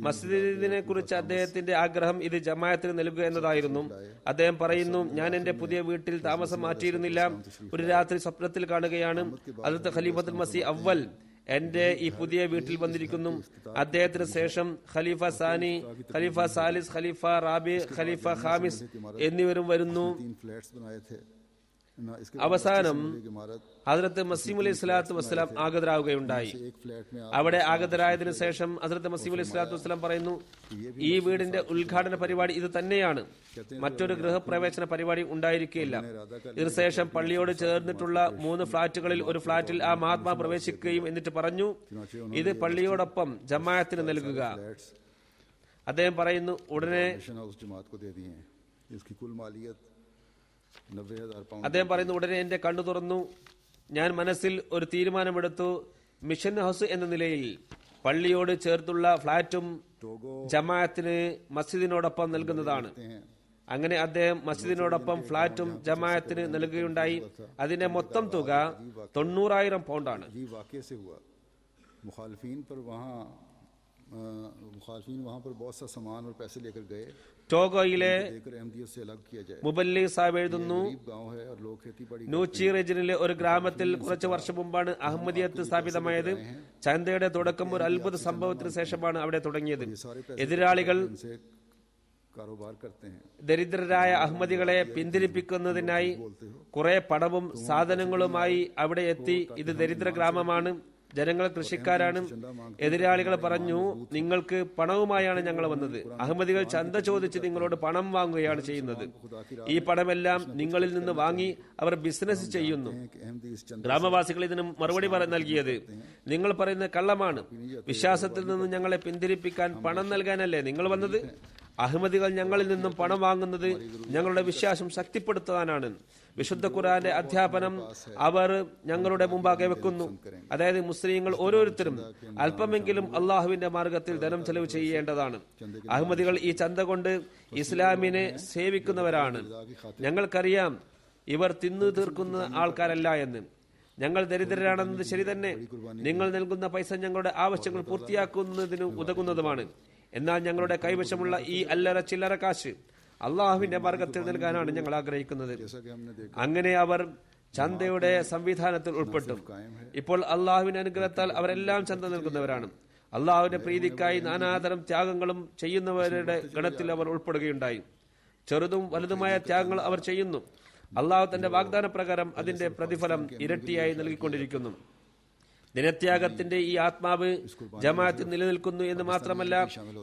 മസ്ജിദിനെ കുറിച്ച് അദ്ദേഹത്തിന്റെ ആഗ്രഹം ഇത് ജമാഅത്തിന് നൽകുക എന്നതായിരുന്നു. അദ്ദേഹം പറയുന്നു, ഞാൻ എന്റെ പുതിയ വീട്ടിൽ താമസം മാറ്റിയിരുന്നില്ല. ഒരു രാത്രി സ്വപ്നത്തിൽ കാണുകയാണ് ഹദ്റത്ത് ഖലീഫത്തുൽ മസീഹ് അവ്വൽ എന്റെ ഈ പുതിയ വീട്ടിൽ വന്നിരിക്കുന്നു. അദ്ദേഹത്തിന് ശേഷം ഖലീഫ സാനി, ഖലീഫ സാലിസ്, ഖലീഫ റാബി, ഖലീഫ ഖാമിസ് എന്നിവരും വരുന്നു. അവസാനം ഹദ്റത്ത് മസീഹ് അലൈഹി സ്വലാത്തു വസ്സലാം ആഗതരാവുകയുണ്ടായി. അവിടെ ആഗതരായതിനു ശേഷം ഹദ്റത്ത് മസീഹ് അലൈഹി സ്വലാത്തു വസ്സലാം പറയുന്നു, ഈ വീടിന്റെ ഉദ്ഘാടന പരിപാടി ഇത് തന്നെയാണ്, മറ്റൊരു ഗൃഹപ്രവേശന പരിപാടി ഉണ്ടായിരിക്കുകയില്ല. ഇതിനുശേഷം പള്ളിയോട് ചേർന്നിട്ടുള്ള 3 ഫ്ളാറ്റുകളിൽ ഒരു ഫ്ളാറ്റിൽ ആ മഹാത്മാ പ്രവേശിക്കുകയും എന്നിട്ട് പറഞ്ഞു, ഇത് പള്ളിയോടൊപ്പം ജമാഅത്തിന് നൽകുക. അദ്ദേഹം പറയുന്നു, ഉടനെ എന്റെ കണ്ണു തുറന്നു. ഞാൻ മനസ്സിൽ ഒരു തീരുമാനമെടുത്തു, മിഷൻ ഹൗസ് എന്ന നിലയിൽ പള്ളിയോട് ചേർത്തുള്ള ഫ്ളാറ്റും ജമാഅത്തിന് മസ്ജിദിനോടൊപ്പം നൽകുന്നതാണ്. അങ്ങനെ അദ്ദേഹം മസ്ജിദിനോടൊപ്പം ഫ്ളാറ്റും ജമാഅത്തിന് നൽകുകയുണ്ടായി. അതിന്റെ മൊത്തം തുക 90,000 പൗണ്ടാണ്. ടോഗോയിലെ മുബല്ലി സാഹിബ് എഴുതുന്നു, നൂച്ചി റീജിയനിലെ ഒരു ഗ്രാമത്തിൽ കുറച്ചു വർഷം മുമ്പാണ് അഹമ്മദിയത്ത് സ്ഥാപിതമായത്. ചന്തയുടെ തുടക്കം ഒരു അത്ഭുത സംഭവത്തിന് ശേഷമാണ് അവിടെ തുടങ്ങിയത്. എതിരാളികൾ ദരിദ്രരായ അഹമ്മദികളെ പിന്തിരിപ്പിക്കുന്നതിനായി കുറെ പണവും സാധനങ്ങളുമായി അവിടെ എത്തി. ഇത് ദരിദ്ര ഗ്രാമമാണ്, ജനങ്ങൾ കൃഷിക്കാരാണ്. എതിരാളികൾ പറഞ്ഞു, നിങ്ങൾക്ക് പണവുമായാണ് ഞങ്ങൾ വന്നത്. അഹമ്മദികൾ ചന്ത ചോദിച്ച് നിങ്ങളോട് പണം വാങ്ങുകയാണ് ചെയ്യുന്നത്. ഈ പണമെല്ലാം നിങ്ങളിൽ നിന്ന് വാങ്ങി അവർ ബിസിനസ് ചെയ്യുന്നു. ഗ്രാമവാസികൾ ഇതിന് മറുപടി നൽകിയത്, നിങ്ങൾ പറയുന്നത് കള്ളമാണ്. വിശ്വാസത്തിൽ നിന്ന് ഞങ്ങളെ പിന്തിരിപ്പിക്കാൻ പണം നൽകാനല്ലേ നിങ്ങൾ വന്നത്? അഹമ്മദികൾ ഞങ്ങളിൽ നിന്നും പണം വാങ്ങുന്നത് ഞങ്ങളുടെ വിശ്വാസം ശക്തിപ്പെടുത്താനാണ്. വിശുദ്ധ ഖുർആന്റെ അധ്യാപനം അവർ ഞങ്ങളുടെ മുമ്പാകെ വെക്കുന്നു. അതായത് മുസ്ലിങ്ങൾ ഓരോരുത്തരും അല്പമെങ്കിലും അള്ളാഹുവിന്റെ മാർഗത്തിൽ ധനം ചെലവ് ചെയ്യേണ്ടതാണ്. അഹമ്മദികൾ ഈ ചന്ത കൊണ്ട് ഇസ്ലാമിനെ സേവിക്കുന്നവരാണ്. ഞങ്ങൾക്കറിയാം ഇവർ തിന്നു തീർക്കുന്ന ആൾക്കാരല്ല എന്ന്. ഞങ്ങൾ ദരിദ്രരാണെന്നത് ശരി തന്നെ. നിങ്ങൾ നൽകുന്ന പൈസ ഞങ്ങളുടെ ആവശ്യങ്ങൾ പൂർത്തിയാക്കുന്നതിന് ഉതകുന്നതുമാണ്. എന്നാൽ ഞങ്ങളുടെ കൈവശമുള്ള ഈ അല്ലറ ചില്ലറ കാശ് അള്ളാഹുവിന്റെ മാർഗത്തിൽ നൽകാനാണ് ഞങ്ങൾ ആഗ്രഹിക്കുന്നത്. അങ്ങനെ അവർ ചന്തയുടെ സംവിധാനത്തിൽ ഉൾപ്പെട്ടു. ഇപ്പോൾ അള്ളാഹുവിന്റെ അനുഗ്രഹത്താൽ അവരെല്ലാം ചന്ത നൽകുന്നവരാണ്. അള്ളാഹുവിന്റെ പ്രീതിക്കായി നാനാതരം ത്യാഗങ്ങളും ചെയ്യുന്നവരുടെ ഗണത്തിൽ അവർ ഉൾപ്പെടുകയുണ്ടായി. ചെറുതും വലുതുമായ ത്യാഗങ്ങൾ അവർ ചെയ്യുന്നു. അള്ളാഹു തന്റെ വാഗ്ദാന പ്രകാരം അതിന്റെ പ്രതിഫലം ഇരട്ടിയായി നൽകിക്കൊണ്ടിരിക്കുന്നു. ദിനത്യാഗത്തിന്റെ ഈ ആത്മാവ് ജമാഅത്തിൽ നിലനിൽക്കുന്നു എന്ന് മാത്രമല്ല,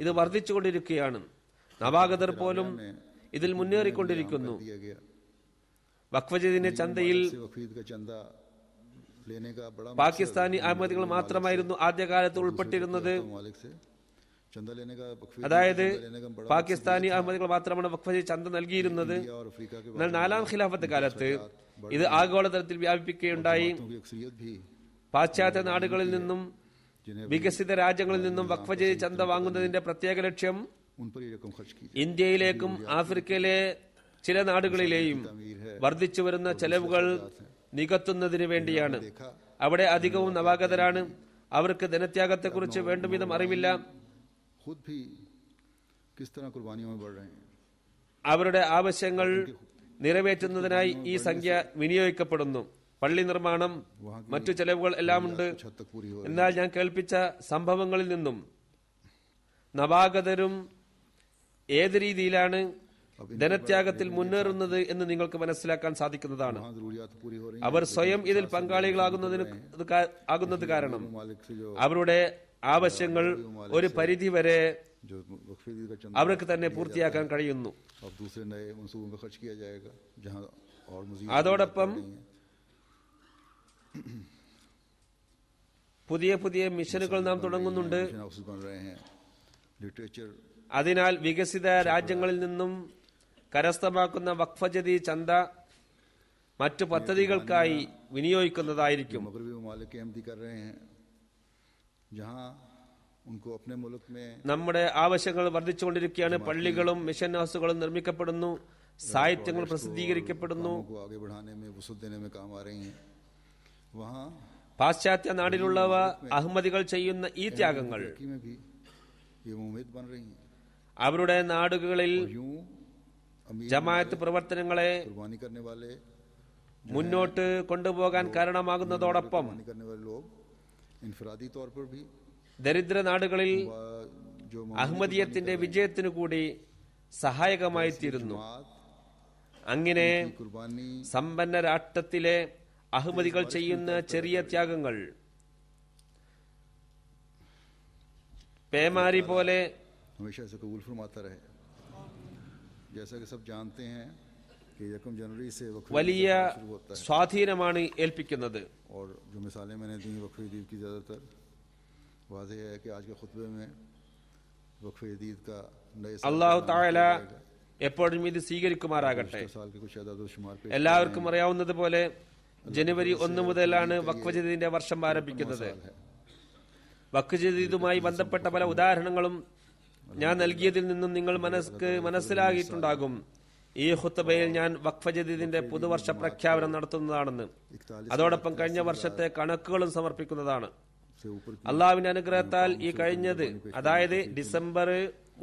ഇത് വർദ്ധിച്ചുകൊണ്ടിരിക്കുകയാണ്. നവാഗതർ പോലും ഇതിൽ മുന്നേറിക്കൊണ്ടിരിക്കുന്നു. വഖഫ് ചന്തയിൽ പാകിസ്ഥാനി അഹമ്മദികൾ മാത്രമായിരുന്നു ആദ്യകാലത്ത് ഉൾപ്പെട്ടിരുന്നത്. അതായത് പാകിസ്ഥാനി അഹമ്മദികൾ മാത്രമാണ് വഖഫ് ചന്ത നൽകിയിരുന്നത്. എന്നാൽ 4ാം ഖിലാഫത്ത് കാലത്ത് ഇത് ആഗോളതലത്തിൽ വ്യാപിപ്പിക്കുകയുണ്ടായി. പാശ്ചാത്യ നാടുകളിൽ നിന്നും വികസിത രാജ്യങ്ങളിൽ നിന്നും വഖഫ് ചന്ത വാങ്ങുന്നതിന്റെ പ്രത്യേക ലക്ഷ്യം ഇന്ത്യയിലേക്കും ആഫ്രിക്കയിലെ ചില നാടുകളിലെയും വർദ്ധിച്ചു വരുന്ന ചെലവുകൾ നികത്തുന്നതിന് വേണ്ടിയാണ്. അവിടെ അധികവും നവാഗതരാണ്. അവർക്ക് ധനത്യാഗത്തെക്കുറിച്ച് വേണ്ടും വിധം അറിവില്ല. അവരുടെ ആവശ്യങ്ങൾ നിറവേറ്റുന്നതിനായി ഈ സംഖ്യ വിനിയോഗിക്കപ്പെടുന്നു. പള്ളി നിർമ്മാണം, മറ്റു ചെലവുകൾ എല്ലാം ഉണ്ട്. എന്നാൽ ഞാൻ കേൾപ്പിച്ച സംഭവങ്ങളിൽ നിന്നും നവാഗതരും ഏത് രീതിയിലാണ് ധനത്യാഗത്തിൽ മുന്നേറുന്നത് എന്ന് നിങ്ങൾക്ക് മനസ്സിലാക്കാൻ സാധിക്കുന്നതാണ്. അവർ സ്വയം ഇതിൽ പങ്കാളികളാകുന്നത് കാരണം അവരുടെ ആവശ്യങ്ങൾ ഒരു പരിധി വരെ അവർക്ക് തന്നെ പൂർത്തിയാക്കാൻ കഴിയുന്നു. അതോടൊപ്പം പുതിയ പുതിയ മിഷനുകൾ നാം തുടങ്ങുന്നുണ്ട്. അതിനാൽ വികസിത രാജ്യങ്ങളിൽ നിന്നും കരസ്ഥമാക്കുന്ന വഖഫ് ചന്ത മറ്റു പദ്ധതികൾക്കായി വിനിയോഗിക്കുന്നതായിരിക്കും. നമ്മുടെ ആവശ്യങ്ങൾ വർദ്ധിച്ചുകൊണ്ടിരിക്കുകയാണ്. പള്ളികളും മിഷൻ ഹൗസുകളും നിർമ്മിക്കപ്പെടുന്നു. സാഹിത്യങ്ങൾ പ്രസിദ്ധീകരിക്കപ്പെടുന്നു. പാശ്ചാത്യ നാടിലുള്ളവ അഹമ്മദികൾ ചെയ്യുന്ന ഈ ത്യാഗങ്ങൾ അവരുടെ നാടുകളിൽ ജമാഅത്ത് പ്രവർത്തനങ്ങളെ മുന്നോട്ട് കൊണ്ടുപോകാൻ കാരണമാകുന്നതോടൊപ്പം ദരിദ്ര നാടുകളിൽ അഹമ്മദിയത്തിന്റെ വിജയത്തിനു കൂടി സഹായകമായി തീരുന്നു. അങ്ങനെ സമ്പന്ന രാഷ്ട്രത്തിലെ അഹമ്മദികൾ ചെയ്യുന്ന ചെറിയ ത്യാഗങ്ങൾ പേമാരി പോലെ വലിയ സ്വാധീനമാണ് ഏൽപ്പിക്കുന്നത്. അല്ലാഹു തആല എപ്പോഴും ഇത് സ്വീകരിക്കുമാറാകട്ടെ. എല്ലാവർക്കും അറിയാവുന്നത് പോലെ ജനുവരി 1 മുതലാണ് വഖഫ് ജദീദിന്റെ വർഷം ആരംഭിക്കുന്നത്. വഖഫ് ജദീദുമായി ബന്ധപ്പെട്ട പല ഉദാഹരണങ്ങളും ഞാൻ നൽകിയതിൽ നിന്നും നിങ്ങൾ മനസ്സിലാക്കിയിട്ടുണ്ടാകും. ഈ ഖുത്ബയിൽ ഞാൻ വഖഫ് ജദീദിന്റെ പുതുവർഷ പ്രഖ്യാപനം നടത്തുന്നതാണെന്ന്, അതോടൊപ്പം കഴിഞ്ഞ വർഷത്തെ കണക്കുകളും സമർപ്പിക്കുന്നതാണ്. അള്ളാഹുവിന്റെ അനുഗ്രഹത്താൽ ഈ കഴിഞ്ഞത്, അതായത് ഡിസംബർ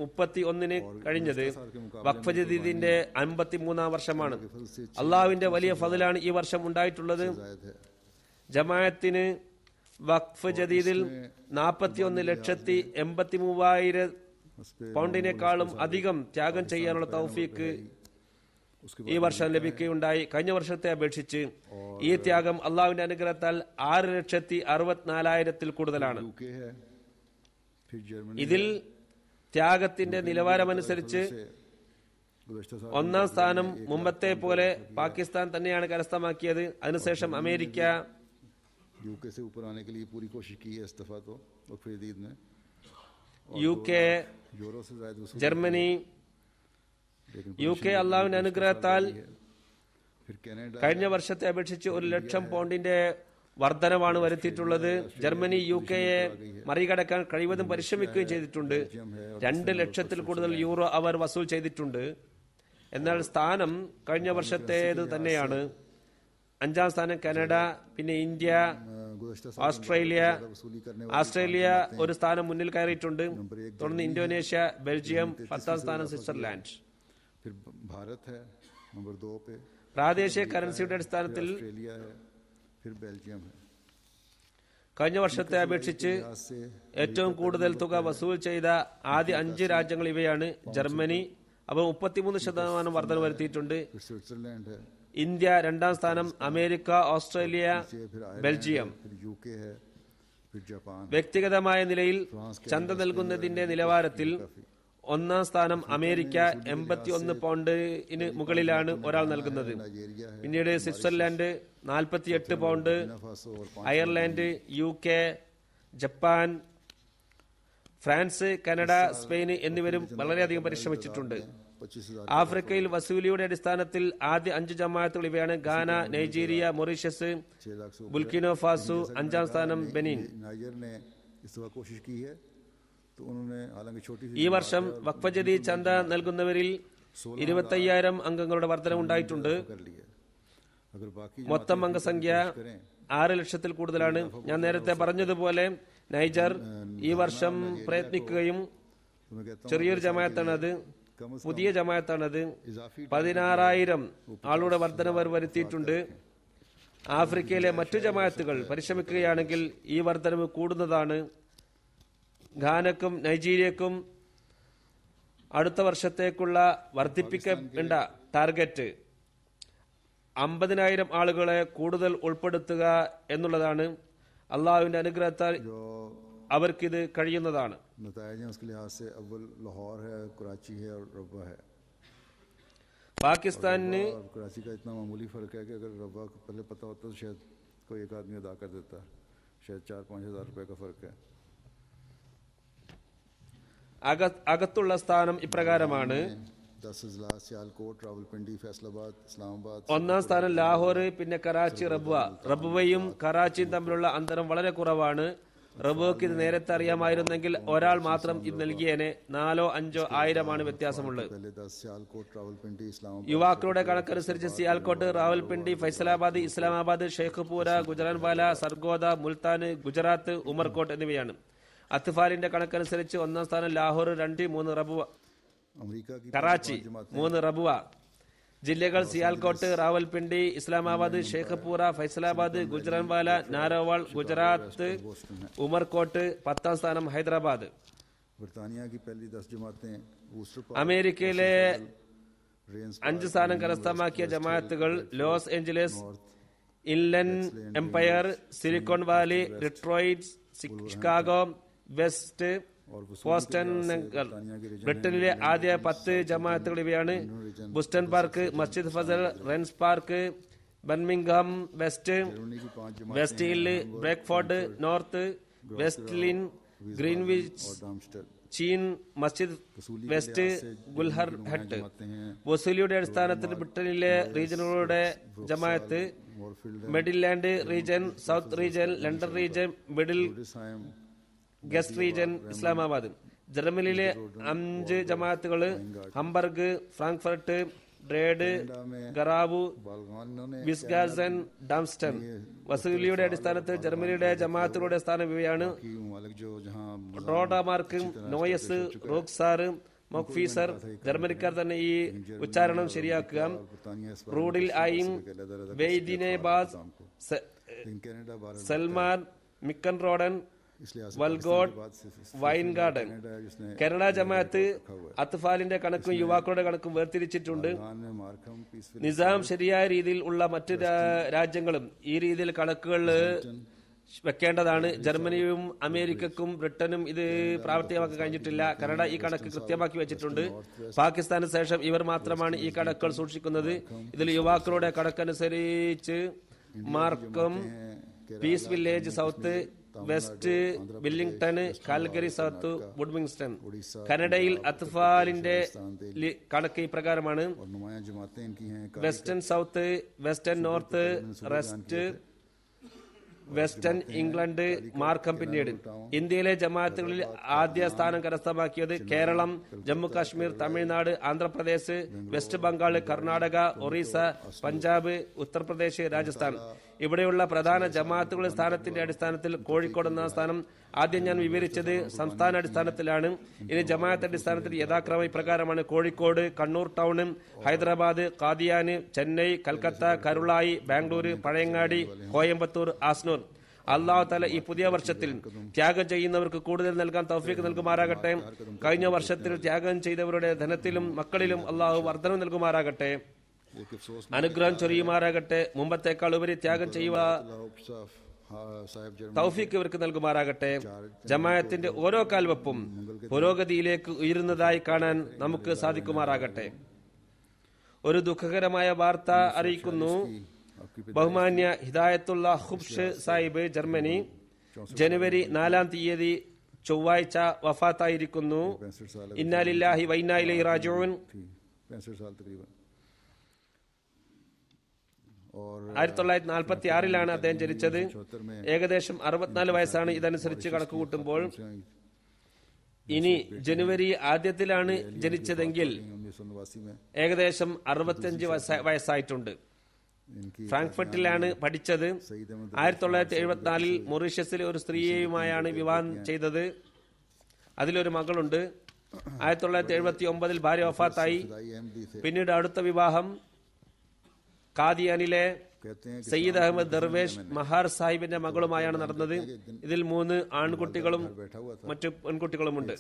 31 കഴിഞ്ഞത് വഖഫ് ജദീദിന്റെ 53ാം വർഷമാണ്. അള്ളാഹുവിന്റെ വലിയ ഫضലാണ് ഈ വർഷം ഉണ്ടായിട്ടുള്ളത്. ജമാഅത്തിന് വഖഫ് ജദീദിൽ 41,83,000 പൗണ്ടിനേക്കാളും അധികം ത്യാഗം ചെയ്യാനുള്ള തൗഫീക്ക് ഈ വർഷം ലഭിക്കുകയുണ്ടായി. കഴിഞ്ഞ വർഷത്തെ അപേക്ഷിച്ച് ഈ ത്യാഗം അള്ളാഹുവിന്റെ അനുഗ്രഹത്താൽ 6,64,000 കൂടുതലാണ്. यूके है, फिर जर्मनी ഇതിൽ ത്യാഗത്തിന്റെ നിലവാരമനുസരിച്ച് गुज़श्ता साल ഒന്നാം സ്ഥാനം മുമ്പത്തെ പോലെ പാകിസ്ഥാൻ തന്നെയാണ് കരസ്ഥമാക്കിയത്. അതിനുശേഷം അമേരിക്ക, यूके से ऊपर आने के लिए पूरी कोशिश की है इस दफ़ा तो वक्फ़े जदीद ने, UK, यूरो से ज़्यादा वसूल, ജർമ്മനി. लेकिन UK അള്ളാഹുവിന്റെ അനുഗ്രഹത്താൽ फिर कनाडा, കഴിഞ്ഞ വർഷത്തെ അപേക്ഷിച്ച് 1,00,000 പൗണ്ടിന്റെ വർധനവാണ് വരുത്തിയിട്ടുള്ളത്. ജർമ്മനി യുകെയെ മറികടക്കാൻ കഴിവതും പരിശ്രമിക്കുകയും ചെയ്തിട്ടുണ്ട്. 2,00,000 കൂടുതൽ യൂറോ അവർ വസൂൽ ചെയ്തിട്ടുണ്ട്. എന്നാൽ സ്ഥാനം കഴിഞ്ഞ വർഷത്തേത് തന്നെയാണ്. 5ാം സ്ഥാനം കാനഡ, പിന്നെ ഇന്ത്യ, गुज़श्ता साल ഓസ്ട്രേലിയ. वसूली करने ഓസ്ട്രേലിയ ഒരു സ്ഥാനം മുന്നിൽ കയറിയിട്ടുണ്ട്. തുടർന്ന് ഇന്തോനേഷ്യ, ബെൽജിയം, 10ാം സ്ഥാനം സ്വിറ്റ്സർലാൻഡ്. फिर भारत है नंबर 2 पे, പ്രാദേശിക കറൻസിയുടെ അടിസ്ഥാനത്തിൽ ऑस्ट्रेलिया है, फिर बेल्जियम है. കഴിഞ്ഞ വർഷത്തെ അപേക്ഷിച്ച് आज से ഏറ്റവും കൂടുതൽ തുക വസൂൽ ചെയ്ത ആദ്യ 5 രാജ്യങ്ങൾ ഇവയാണ്. ജർമ്മനി അവർ 33% വർധന വരുത്തിയിട്ടുണ്ട്. फिर स्विट्जरलैंड है, ഇന്ത്യ 2ാം സ്ഥാനം, അമേരിക്ക, ഓസ്ട്രേലിയ, फिर ബെൽജിയം. फिर यूके है, फिर जापान. വ്യക്തിഗതമായ നിലയിൽ ചന്ത നൽകുന്നതിന്റെ നിലവാരത്തിൽ 1ാം സ്ഥാനം അമേരിക്ക 81 പൗണ്ടിന് മുകളിലാണ് ഒരാൾ നൽകുന്നത്. नाइजीरिया है, പിന്നീട് സ്വിറ്റ്സർലാൻഡ് 48 പൗണ്ട്, फासो और Ireland, UK, Japan, France, Canada, Spain എന്നിവരും വളരെയധികം പരിശ്രമിച്ചിട്ടുണ്ട്. 25,000 ആഫ്രിക്കയിൽ വസൂലിയുടെ അടിസ്ഥാനത്തിൽ ആദ്യ 5 ജമാഅത്തുകൾ ഇവയാണ്: ഗാന, നൈജീരിയ, മൊറീഷ്യസ്, 6 लाख से ऊपर. ബുർക്കിനോ ഫാസോ. 5ാം സ്ഥാനം ബെനിൻ. नाइजर ने इस दफा कोशिश की है तो उन्होंने हालांकि छोटी सी ഈ വർഷം വഖഫ് ജദീദ് ചന്ത നൽകുന്നവരിൽ 25,000 അംഗങ്ങളുടെ വർധനവുണ്ടായിട്ടുണ്ട്. कर ली है. अगर बाकी മൊത്തം അംഗസംഖ്യ 6,00,000 കൂടുതലാണ്. ഞാൻ നേരത്തെ പറഞ്ഞതുപോലെ നൈജർ ഈ വർഷം പ്രയത്നിക്കുകയും तो मैं कहता ചെറിയൊരു ജമാഅത്താണത്, कम से പുതിയ ജമാഅത്താണത്. कम इजाफी 16,000 ആളുടെ വർധനവ് വരുത്തിയിട്ടുണ്ട്. ആഫ്രിക്കയിലെ മറ്റു ജമാഅത്തുകൾ പരിശ്രമിക്കുകയാണെങ്കിൽ ഈ വർധനവ് കൂടുന്നതാണ്. ഘാനക്കും നൈജീരിയക്കും അടുത്ത വർഷത്തേക്കുള്ള വർദ്ധിപ്പിക്കേണ്ട ടാർഗറ്റ് 50,000 ആളുകളെ കൂടുതൽ ഉൾപ്പെടുത്തുക എന്നുള്ളതാണ്. അള്ളാഹുവിന്റെ അനുഗ്രഹത്താൽ जो അവർക്കിത് കഴിയുന്നതാണ്. नतायज हैं उसके लिहाज से अव्वल लाहौर है, कराची है और रब्बा है. പാകിസ്ഥാനിന് और कराची का इतना मामूली फ़र्क है कि अगर रब्बा को पहले पता होता तो शायद कोई एक आदमी अदा कर देता. शायद 4-5 हज़ार रुपए का फ़र्क है. അകത്തുള്ള സ്ഥാനം ഇപ്രകാരമാണ്. 10 अजला, सियालकोट, रावलपिंडी, फैसलाबाद, इस्लामाबाद. 1ാം സ്ഥാനം ലാഹോർ, പിന്നെ കറാച്ചി, റബ്വ. റബ്വയും കറാച്ചിയും തമ്മിലുള്ള അന്തരം വളരെ കുറവാണ്. റബ്വക്ക് ഇത് നേരത്തെ അറിയാമായിരുന്നെങ്കിൽ ഒരാൾ മാത്രം ഇത് നൽകിയേനെ. 4,000-5,000 ആയിരമാണ് വ്യത്യാസമുള്ളത്. पहले 10 सियालकोट, रावलपिंडी, इस्लामाबाद. യുവാക്കളുടെ കണക്കനുസരിച്ച് സിയാൽകോട്ട്, റാവൽപിണ്ടി, ഫൈസലാബാദ്, ഇസ്ലാമാബാദ്, ഷെയ്ഖ്പൂര, ഗുജറാൻവാല, സർഗോദ, മുൽത്താൻ, ഗുജറാത്ത്, ഉമർകോട്ട് എന്നിവയാണ്. അത്ഫാലിന്റെ കണക്കനുസരിച്ച് 1ാം സ്ഥാനം ലാഹോർ, 2, 3 റബുവ, अमेरिका की കറാച്ചി 3 റബുവ. ജില്ലകൾ സിയാൽകോട്ട്, റാവൽപിണ്ടി, ഇസ്ലാമാബാദ്, ഷെയ്ഖ്പൂര, ഫൈസലാബാദ്, ഗുജറാൻവാല, നാരോവാൾ, ഗുജറാത്ത്, ഉമർകോട്ട്. 10ാം സ്ഥാനം ഹൈദരാബാദ്. बरतानिया की पहली 10 जमातें वूस्टर അമേരിക്കയിലെ रेंस 5 സ്ഥാനം കരസ്ഥമാക്കിയ ജമാഅത്തുകൾ Los Angeles, Inland Empire, Silicon Valley, Detroit, Chicago, West Boston. ബ്രിട്ടനിലെ ആദ്യ 10 ജമാഅത്തുകൾ ഇവയാണ്: Boston Park, Masjid Fazal, Raynes Park, Birmingham West, Germany की 5 जमातें West Hill, Bradford North, West Lynn, Greenwich, और डामस्टर. ചീൻ, മസ്ജിദ് വെസ്റ്റ്, ഗുൽഹർ ഹട്ട്. വസൂലിയുടെ അടിസ്ഥാനത്തിൽ ബ്രിട്ടനിലെ റീജിയനുകളുടെ ജമാഅത്ത്: Midland region, South region, London region, Middle East region, Islamabad. ജർമ്മനിയിലെ 5 ജമാഅത്തുകൾ: ഹംബർഗ്, ഫ്രാങ്ക്ഫർട്ട്, ഡ്രേഡ്, ഗറാവു, വിസ്ഗാസൻ, ഡാംസ്റ്റൺ. വസൂലിയുടെ അടിസ്ഥാനത്തിൽ ജർമ്മനിയുടെ ജമാഅത്തുകളുടെ സ്ഥാനം ഇവയാണ്: റോഡമാർക്ക്, നോയസ്, റോക്സാർ, മൊക്ഫീസർ. ജർമ്മനിക്കാർ തന്നെ ഈ ഉച്ചാരണം ശരിയാക്കുക. റൂഡിൽ ഐം, വെയ്ദിനെബാസ്, സൽമാൻ, മിക്കൻ റോഡൻ, इस लिहाज से വൽഗോഡ്, पाकिस्तान के बाद से വൈൻഗാർഡ്. कनाडा है जिसने കാനഡ ജമാഅത്ത് അത്ഫാലിന്റെ കണക്കും യുവാക്കളുടെ കണക്കും വേർതിരിച്ചിട്ടുണ്ട്. ईरान में मार्कम पीसफुल നിസാം ശരിയായ രീതിയിൽ ഉള്ള മറ്റ് രാജ്യങ്ങളും ഈ രീതിയിൽ കണക്കുകൾ വെക്കേണ്ടതാണ്. ജർമ്മനിയും അമേരിക്കക്കും ബ്രിട്ടനും ഇത് പ്രാവർത്തികമാക്കാൻ കഴിഞ്ഞിട്ടില്ല. കാനഡ ഈ കണക്ക് കൃത്യമാക്കി വെച്ചിട്ടുണ്ട്. പാകിസ്ഥാന് ശേഷം ഇവർ മാത്രമാണ് ഈ കണക്കുകൾ സൂക്ഷിക്കുന്നത്. ഇതിൽ യുവാക്കളുടെ കണക്കനുസരിച്ച് Markham, Peace Village South, West Wellington, Calgary South, വുഡ്മിങ്സ്റ്റൺ. കാനഡയിൽ അത്ഫാലിന്റെ കണക്ക് ഇപ്രകാരമാണ്: और नुमाया जमातें इनकी हैं Western South, Western North, Rest, Western England, Markham. പിന്നീട് ഇന്ത്യയിലെ ജമാഅത്തുകളിൽ ആദ്യ സ്ഥാനം കരസ്ഥമാക്കിയത് കേരളം, ജമ്മു കാശ്മീർ, തമിഴ്നാട്, ആന്ധ്രാപ്രദേശ്, വെസ്റ്റ് ബംഗാൾ, കർണാടക, ഒറീസ, പഞ്ചാബ്, ഉത്തർപ്രദേശ്, രാജസ്ഥാൻ. ഇവിടെയുള്ള പ്രധാന ജമാഅത്തുകളുടെ സ്ഥാനത്തിന്റെ അടിസ്ഥാനത്തിൽ കോഴിക്കോട് എന്ന സ്ഥാനം ആദ്യം ഞാൻ വിവരിച്ചത് സംസ്ഥാന അടിസ്ഥാനത്തിലാണ്. ഇനി ജമാഅത്ത് അടിസ്ഥാനത്തിൽ യഥാക്രമം ഇപ്രകാരമാണ്: കോഴിക്കോട്, കണ്ണൂർ ടൗൺ, ഹൈദരാബാദ്, കാദിയാന്, ചെന്നൈ, കൽക്കത്ത, കരുളായി, ബാംഗ്ലൂർ, പഴയങ്ങാടി, കോയമ്പത്തൂർ, ആസ്നൂർ. അള്ളാഹു തആല ഈ പുതിയ വർഷത്തിൽ ത്യാഗം ചെയ്യുന്നവർക്ക് കൂടുതൽ നൽകാൻ തൗഫീഖ് നൽകുമാറാകട്ടെ. കഴിഞ്ഞ വർഷത്തിൽ ത്യാഗം ചെയ്തവരുടെ ധനത്തിലും മക്കളിലും അള്ളാഹു വർധനം നൽകുമാറാകട്ടെ, അനുഗ്രഹം ചൊരിയുമാറാകട്ടെ. മുമ്പത്തേക്കാൾ ഉപരി ത്യാഗം ചെയ്യുക തൗഫീഖ് ഇവർക്ക് നൽകുമാറാകട്ടെ. ജമാഅത്തിന്റെ ഓരോ കാൽവെപ്പും പുരോഗതിയിലേക്ക് ഉയരുന്നതായി കാണാൻ നമുക്ക് സാധിക്കുമാറാകട്ടെ. ഒരു ദുഃഖകരമായ വാർത്ത അറിയിക്കുന്നു. ബഹുമാന്യ ഹിദായത്തുള്ള ഹുബ്ഷ് സാഹിബ്, ജർമ്മനി, ജനുവരി 4-ാം തീയതി ചൊവ്വാഴ്ച വഫാത്തായിരിക്കുന്നു. ഇന്നാ ലില്ലാഹി വ ഇന്നാ ഇലൈഹി റാജിഊൻ. 1946-ലാണ് അദ്ദേഹം ജനിച്ചത്. ഏകദേശം 64 വയസ്സാണ് ഇതനുസരിച്ച് കണക്ക് കൂട്ടുമ്പോൾ. ഇനി ജനുവരി ആദ്യത്തിലാണ് ജനിച്ചതെങ്കിൽ ഏകദേശം 65 വയസ്സായിട്ടുണ്ട്. ഫ്രാങ്ക്ഫർട്ടിലാണ് പഠിച്ചത്. 1974-ൽ മൊറീഷ്യസിലെ ഒരു സ്ത്രീയുമായാണ് വിവാഹം ചെയ്തത്. അതിലൊരു മകളുണ്ട്. 1979-ൽ ഭാര്യ വഫാത്തായി. പിന്നീട് അടുത്ത വിവാഹം കാദിയാനിലെ സയ്യിദ് അഹമ്മദ് ദർവേഷ് മഹാർ സാഹിബിന്റെ മകളുമായാണ് നടന്നത്. ഇതിൽ 3 ആൺകുട്ടികളും മറ്റു പെൺകുട്ടികളുമുണ്ട്.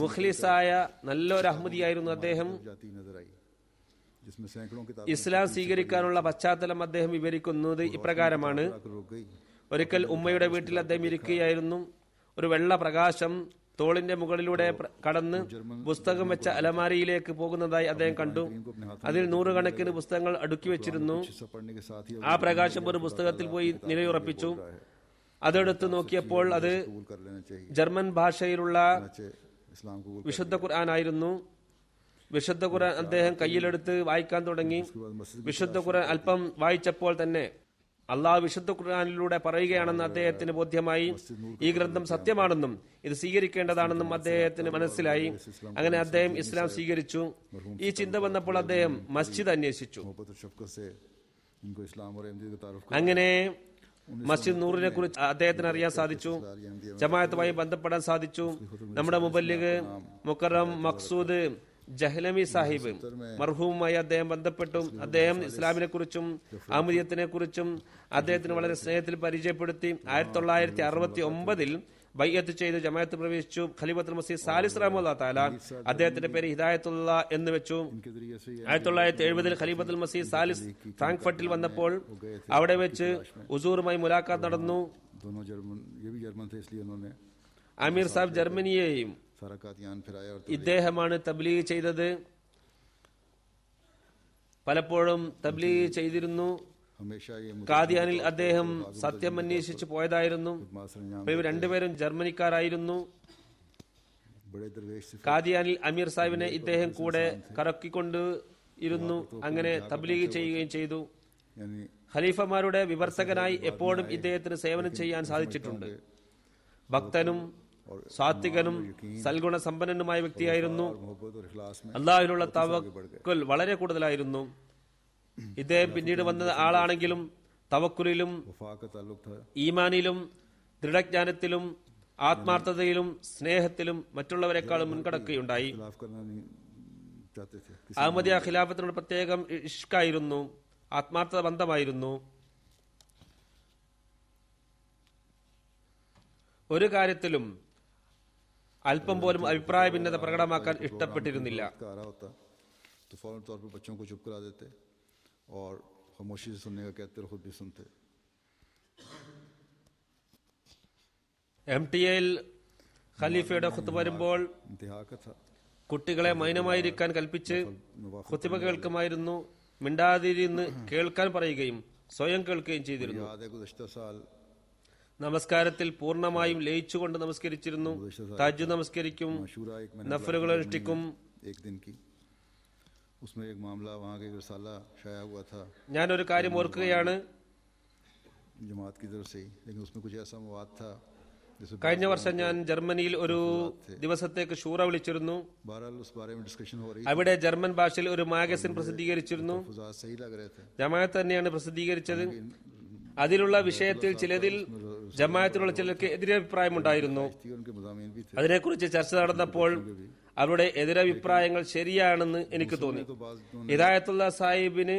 മുഖ്ലിസായ നല്ലൊരു അഹമ്മദിയായിരുന്നു അദ്ദേഹം. ഇസ്ലാം സ്വീകരിക്കാനുള്ള പശ്ചാത്തലം അദ്ദേഹം വിവരിക്കുന്നത് ഇപ്രകാരമാണ്: ഒരിക്കൽ ഉമ്മയുടെ വീട്ടിൽ അദ്ദേഹം ഇരിക്കുകയായിരുന്നു. ഒരു വെള്ള പ്രകാശം തോളിന്റെ മുകളിലൂടെ കടന്ന് പുസ്തകം വെച്ച അലമാരിയിലേക്ക് പോകുന്നതായി അദ്ദേഹം കണ്ടു. അതിൽ 100 കണക്കിന് പുസ്തകങ്ങൾ അടുക്കി വെച്ചിരുന്നു. ആ പ്രകാശം ഒരു പുസ്തകത്തിൽ പോയി നിലയുറപ്പിച്ചു. അതെടുത്ത് നോക്കിയപ്പോൾ അത് ജർമ്മൻ ഭാഷയിലുള്ള വിശുദ്ധ ഖുർആൻ ആയിരുന്നു. വിശുദ്ധ ഖുർആൻ അദ്ദേഹം കയ്യിലെടുത്ത് വായിക്കാൻ തുടങ്ങി. വിശുദ്ധ ഖുർആൻ അല്പം വായിച്ചപ്പോൾ തന്നെ അള്ളാഹു വിശുദ്ധ ഖുർആനിലൂടെ പറയുകയാണെന്ന് അദ്ദേഹത്തിന് ബോധ്യമായി. ഈ ഗ്രന്ഥം സത്യമാണെന്നും ഇത് സ്വീകരിക്കേണ്ടതാണെന്നും അദ്ദേഹത്തിന് മനസ്സിലായി. അങ്ങനെ അദ്ദേഹം ഇസ്ലാം സ്വീകരിച്ചു. ഈ ചിന്ത വന്നപ്പോൾ അദ്ദേഹം മസ്ജിദ് അന്വേഷിച്ചു. അങ്ങനെ മസ്ജിദ് നൂറിനെ കുറിച്ച് അദ്ദേഹത്തിന് അറിയാൻ സാധിച്ചു. ജമാഅത്തുമായി ബന്ധപ്പെടാൻ സാധിച്ചു. നമ്മുടെ മുബല്ലിഗ് മുക്കറം മഖ്സൂദ് ജഹ്ലമി സാഹിബ് മർഹൂമുമായി അദ്ദേഹം ബന്ധപ്പെട്ടു. അദ്ദേഹം ഇസ്ലാമിനെ കുറിച്ചും അഹമ്മദിയത്തിനെ കുറിച്ചും അദ്ദേഹത്തിന് വളരെ സ്നേഹത്തിൽ പരിചയപ്പെടുത്തി. 1969-ൽ ബൈഅത്ത് ചെയ്ത് ജമാഅത്ത് പ്രവേശിച്ചു. ഖലീഫത്തുൽ മസീഹ് സാലിസ് റഹ്മത്തുള്ളാഹി തആല അദ്ദേഹത്തിന്റെ പേര് ഹിദായത്തുള്ള എന്ന് വെച്ചു. 1970-ൽ ഖലീഫത്തുൽ മസീഹ് സാലിസ് ഫ്രാങ്ക്ഫർട്ടിൽ വന്നപ്പോൾ അവിടെ വെച്ച് ഹുസൂറുമായി മുലാഖാത്ത് നടന്നു. അമീർ സാഹിബ് ജർമ്മനിയെയും ഇദ്ദേഹമാണ് തബ്ലീഗ് ചെയ്തത്. പലപ്പോഴും തബ്ലീഗ് ചെയ്തിരുന്നു. കാദിയാനിൽ അദ്ദേഹം സത്യം അന്വേഷിച്ച് പോയതായിരുന്നു. ഇവർ രണ്ടുപേരും ജർമ്മനിക്കാരായിരുന്നു. കാദിയാനിൽ അമീർ സാഹിബിനെ ഇദ്ദേഹം കൂടെ കറക്കിക്കൊണ്ട് ഇരുന്നു. അങ്ങനെ തബ്ലീഗ് ചെയ്യുകയും ചെയ്തു. ഖലീഫമാരുടെ വിവർത്തകനായി എപ്പോഴും ഇദ്ദേഹത്തിന് സേവനം ചെയ്യാൻ സാധിച്ചിട്ടുണ്ട്. ഭക്തനും സാത്വികനും സൽഗുണ സമ്പന്നനുമായ വ്യക്തിയായിരുന്നു. അള്ളാഹുവിനുള്ള തവക്കുൽ വളരെ കൂടുതലായിരുന്നു. ഇദ്ദേഹം പിന്നീട് വന്ന ആളാണെങ്കിലും തവക്കുലിലും ഈമാനിലും ദൃഢജ്ഞാനത്തിലും ആത്മാർത്ഥതയിലും സ്നേഹത്തിലും മറ്റുള്ളവരെക്കാളും മുൻകടക്കുകയുണ്ടായി. അഹമ്മദിയ ഖിലാഫത്തിനോട് പ്രത്യേകം ഇഷ്കായിരുന്നു, ആത്മാർത്ഥത ബന്ധമായിരുന്നു. ഒരു കാര്യത്തിലും അല്പം പോലും അഭിപ്രായ ഭിന്നത പ്രകടമാക്കാൻ ഇഷ്ടപ്പെട്ടിരുന്നില്ല. आ रहा होता तो फौरन तौर पर बच्चों को चुप करा देते और खामोशी से सुनने का कहते और खुद भी सुनते. MTA-യിൽ ഖലീഫയുടെ ഖുത്ബ വരുമ്പോൾ इंतहा का था. കുട്ടികളെ മൗനമായിരിക്കാൻ കൽപ്പിച്ച് ഖുത്ബ കേൾക്കുമായിരുന്നു. മിണ്ടാതിരുന്ന് കേൾക്കാൻ പറയുകയും സ്വയം കേൾക്കുകയും ചെയ്തിരുന്നു. याद है गुज़श्ता साल നമസ്കാരത്തിൽ പൂർണ്ണമായും ലയിച്ചുകൊണ്ട് നമസ്കരിച്ചിരുന്നു. തഹജ്ജുദ് നമസ്കരിക്കും, मशूरा एक നഫലുകൾ അനുഷ്ഠിക്കും. एक दिन की उसमें एक मामला वहाँ के रसाला शाया हुआ था ഞാൻ ഒരു കാര്യം ഓർക്കുകയാണ്. जमात की तरफ से ही, लेकिन उसमें कुछ ऐसा मवाद था जिसे കഴിഞ്ഞ വർഷം ഞാൻ ജർമ്മനിയിൽ ഒരു ദിവസത്തേക്ക് ഷൂറ വിളിച്ചിരുന്നു. बहरहाल उस बारे में डिस्कशन हो रही അവിടെ ജർമ്മൻ ഭാഷയിൽ ഒരു മാഗസിൻ പ്രസിദ്ധീകരിച്ചിരുന്നു. फुज़ात सही लग रहे थे. ജമാഅത്ത് തന്നെയാണ് പ്രസിദ്ധീകരിച്ചത്. അതിലുള്ള വിഷയത്തിൽ ചിലതിൽ ജമാഅത്തിലുള്ള ചിലർക്ക് എതിരഭിപ്രായമുണ്ടായിരുന്നു. थी उनके मज़ामीन भी थे. അതിനെക്കുറിച്ച് ചർച്ച നടന്നപ്പോൾ അവരുടെ എതിരഭിപ്രായങ്ങൾ ശരിയാണെന്ന് എനിക്ക് തോന്നി. ഹിദായത്തുള്ള സാഹിബിന്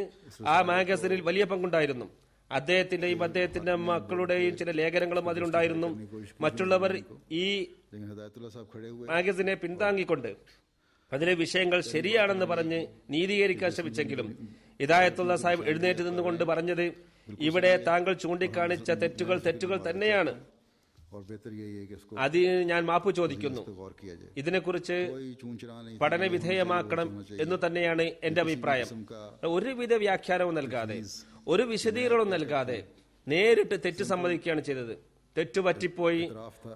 ആ മാഗസിനിൽ വലിയ പങ്കുണ്ടായിരുന്നു. അദ്ദേഹത്തിന്റെയും അദ്ദേഹത്തിന്റെ മക്കളുടെയും ചില ലേഖനങ്ങളും അതിലുണ്ടായിരുന്നു. മറ്റുള്ളവർ ഈ लेकिन हिदायतुल्लाह साहब खड़े हुए മാഗസിനെ പിന്താങ്ങിക്കൊണ്ട് അതിലെ വിഷയങ്ങൾ ശരിയാണെന്ന് പറഞ്ഞ് നീതീകരിക്കാൻ ശ്രമിച്ചെങ്കിലും ഹിദായത്തുള്ള സാഹിബ് എഴുന്നേറ്റ് നിന്നുകൊണ്ട് പറഞ്ഞത്, ഇവിടെ താങ്കൾ ചൂണ്ടിക്കാണിച്ച തെറ്റുകൾ തന്നെയാണ്. और बेहतर यही है कि इसको അതിന് ഞാൻ മാപ്പ് ചോദിക്കുന്നു. गौर किया जाए. ഇതിനെക്കുറിച്ച് कोई चूंचना नहीं, പഠന വിധേയമാക്കണം എന്ന് തന്നെയാണ് എന്റെ അഭിപ്രായം. ഒരുവിധ വ്യാഖ്യാനവും നൽകാതെ, ഒരു വിശദീകരണവും നൽകാതെ നേരിട്ട് തെറ്റ് സമ്മതിക്കുകയാണ് ചെയ്തത്. തെറ്റു പറ്റിപ്പോയി,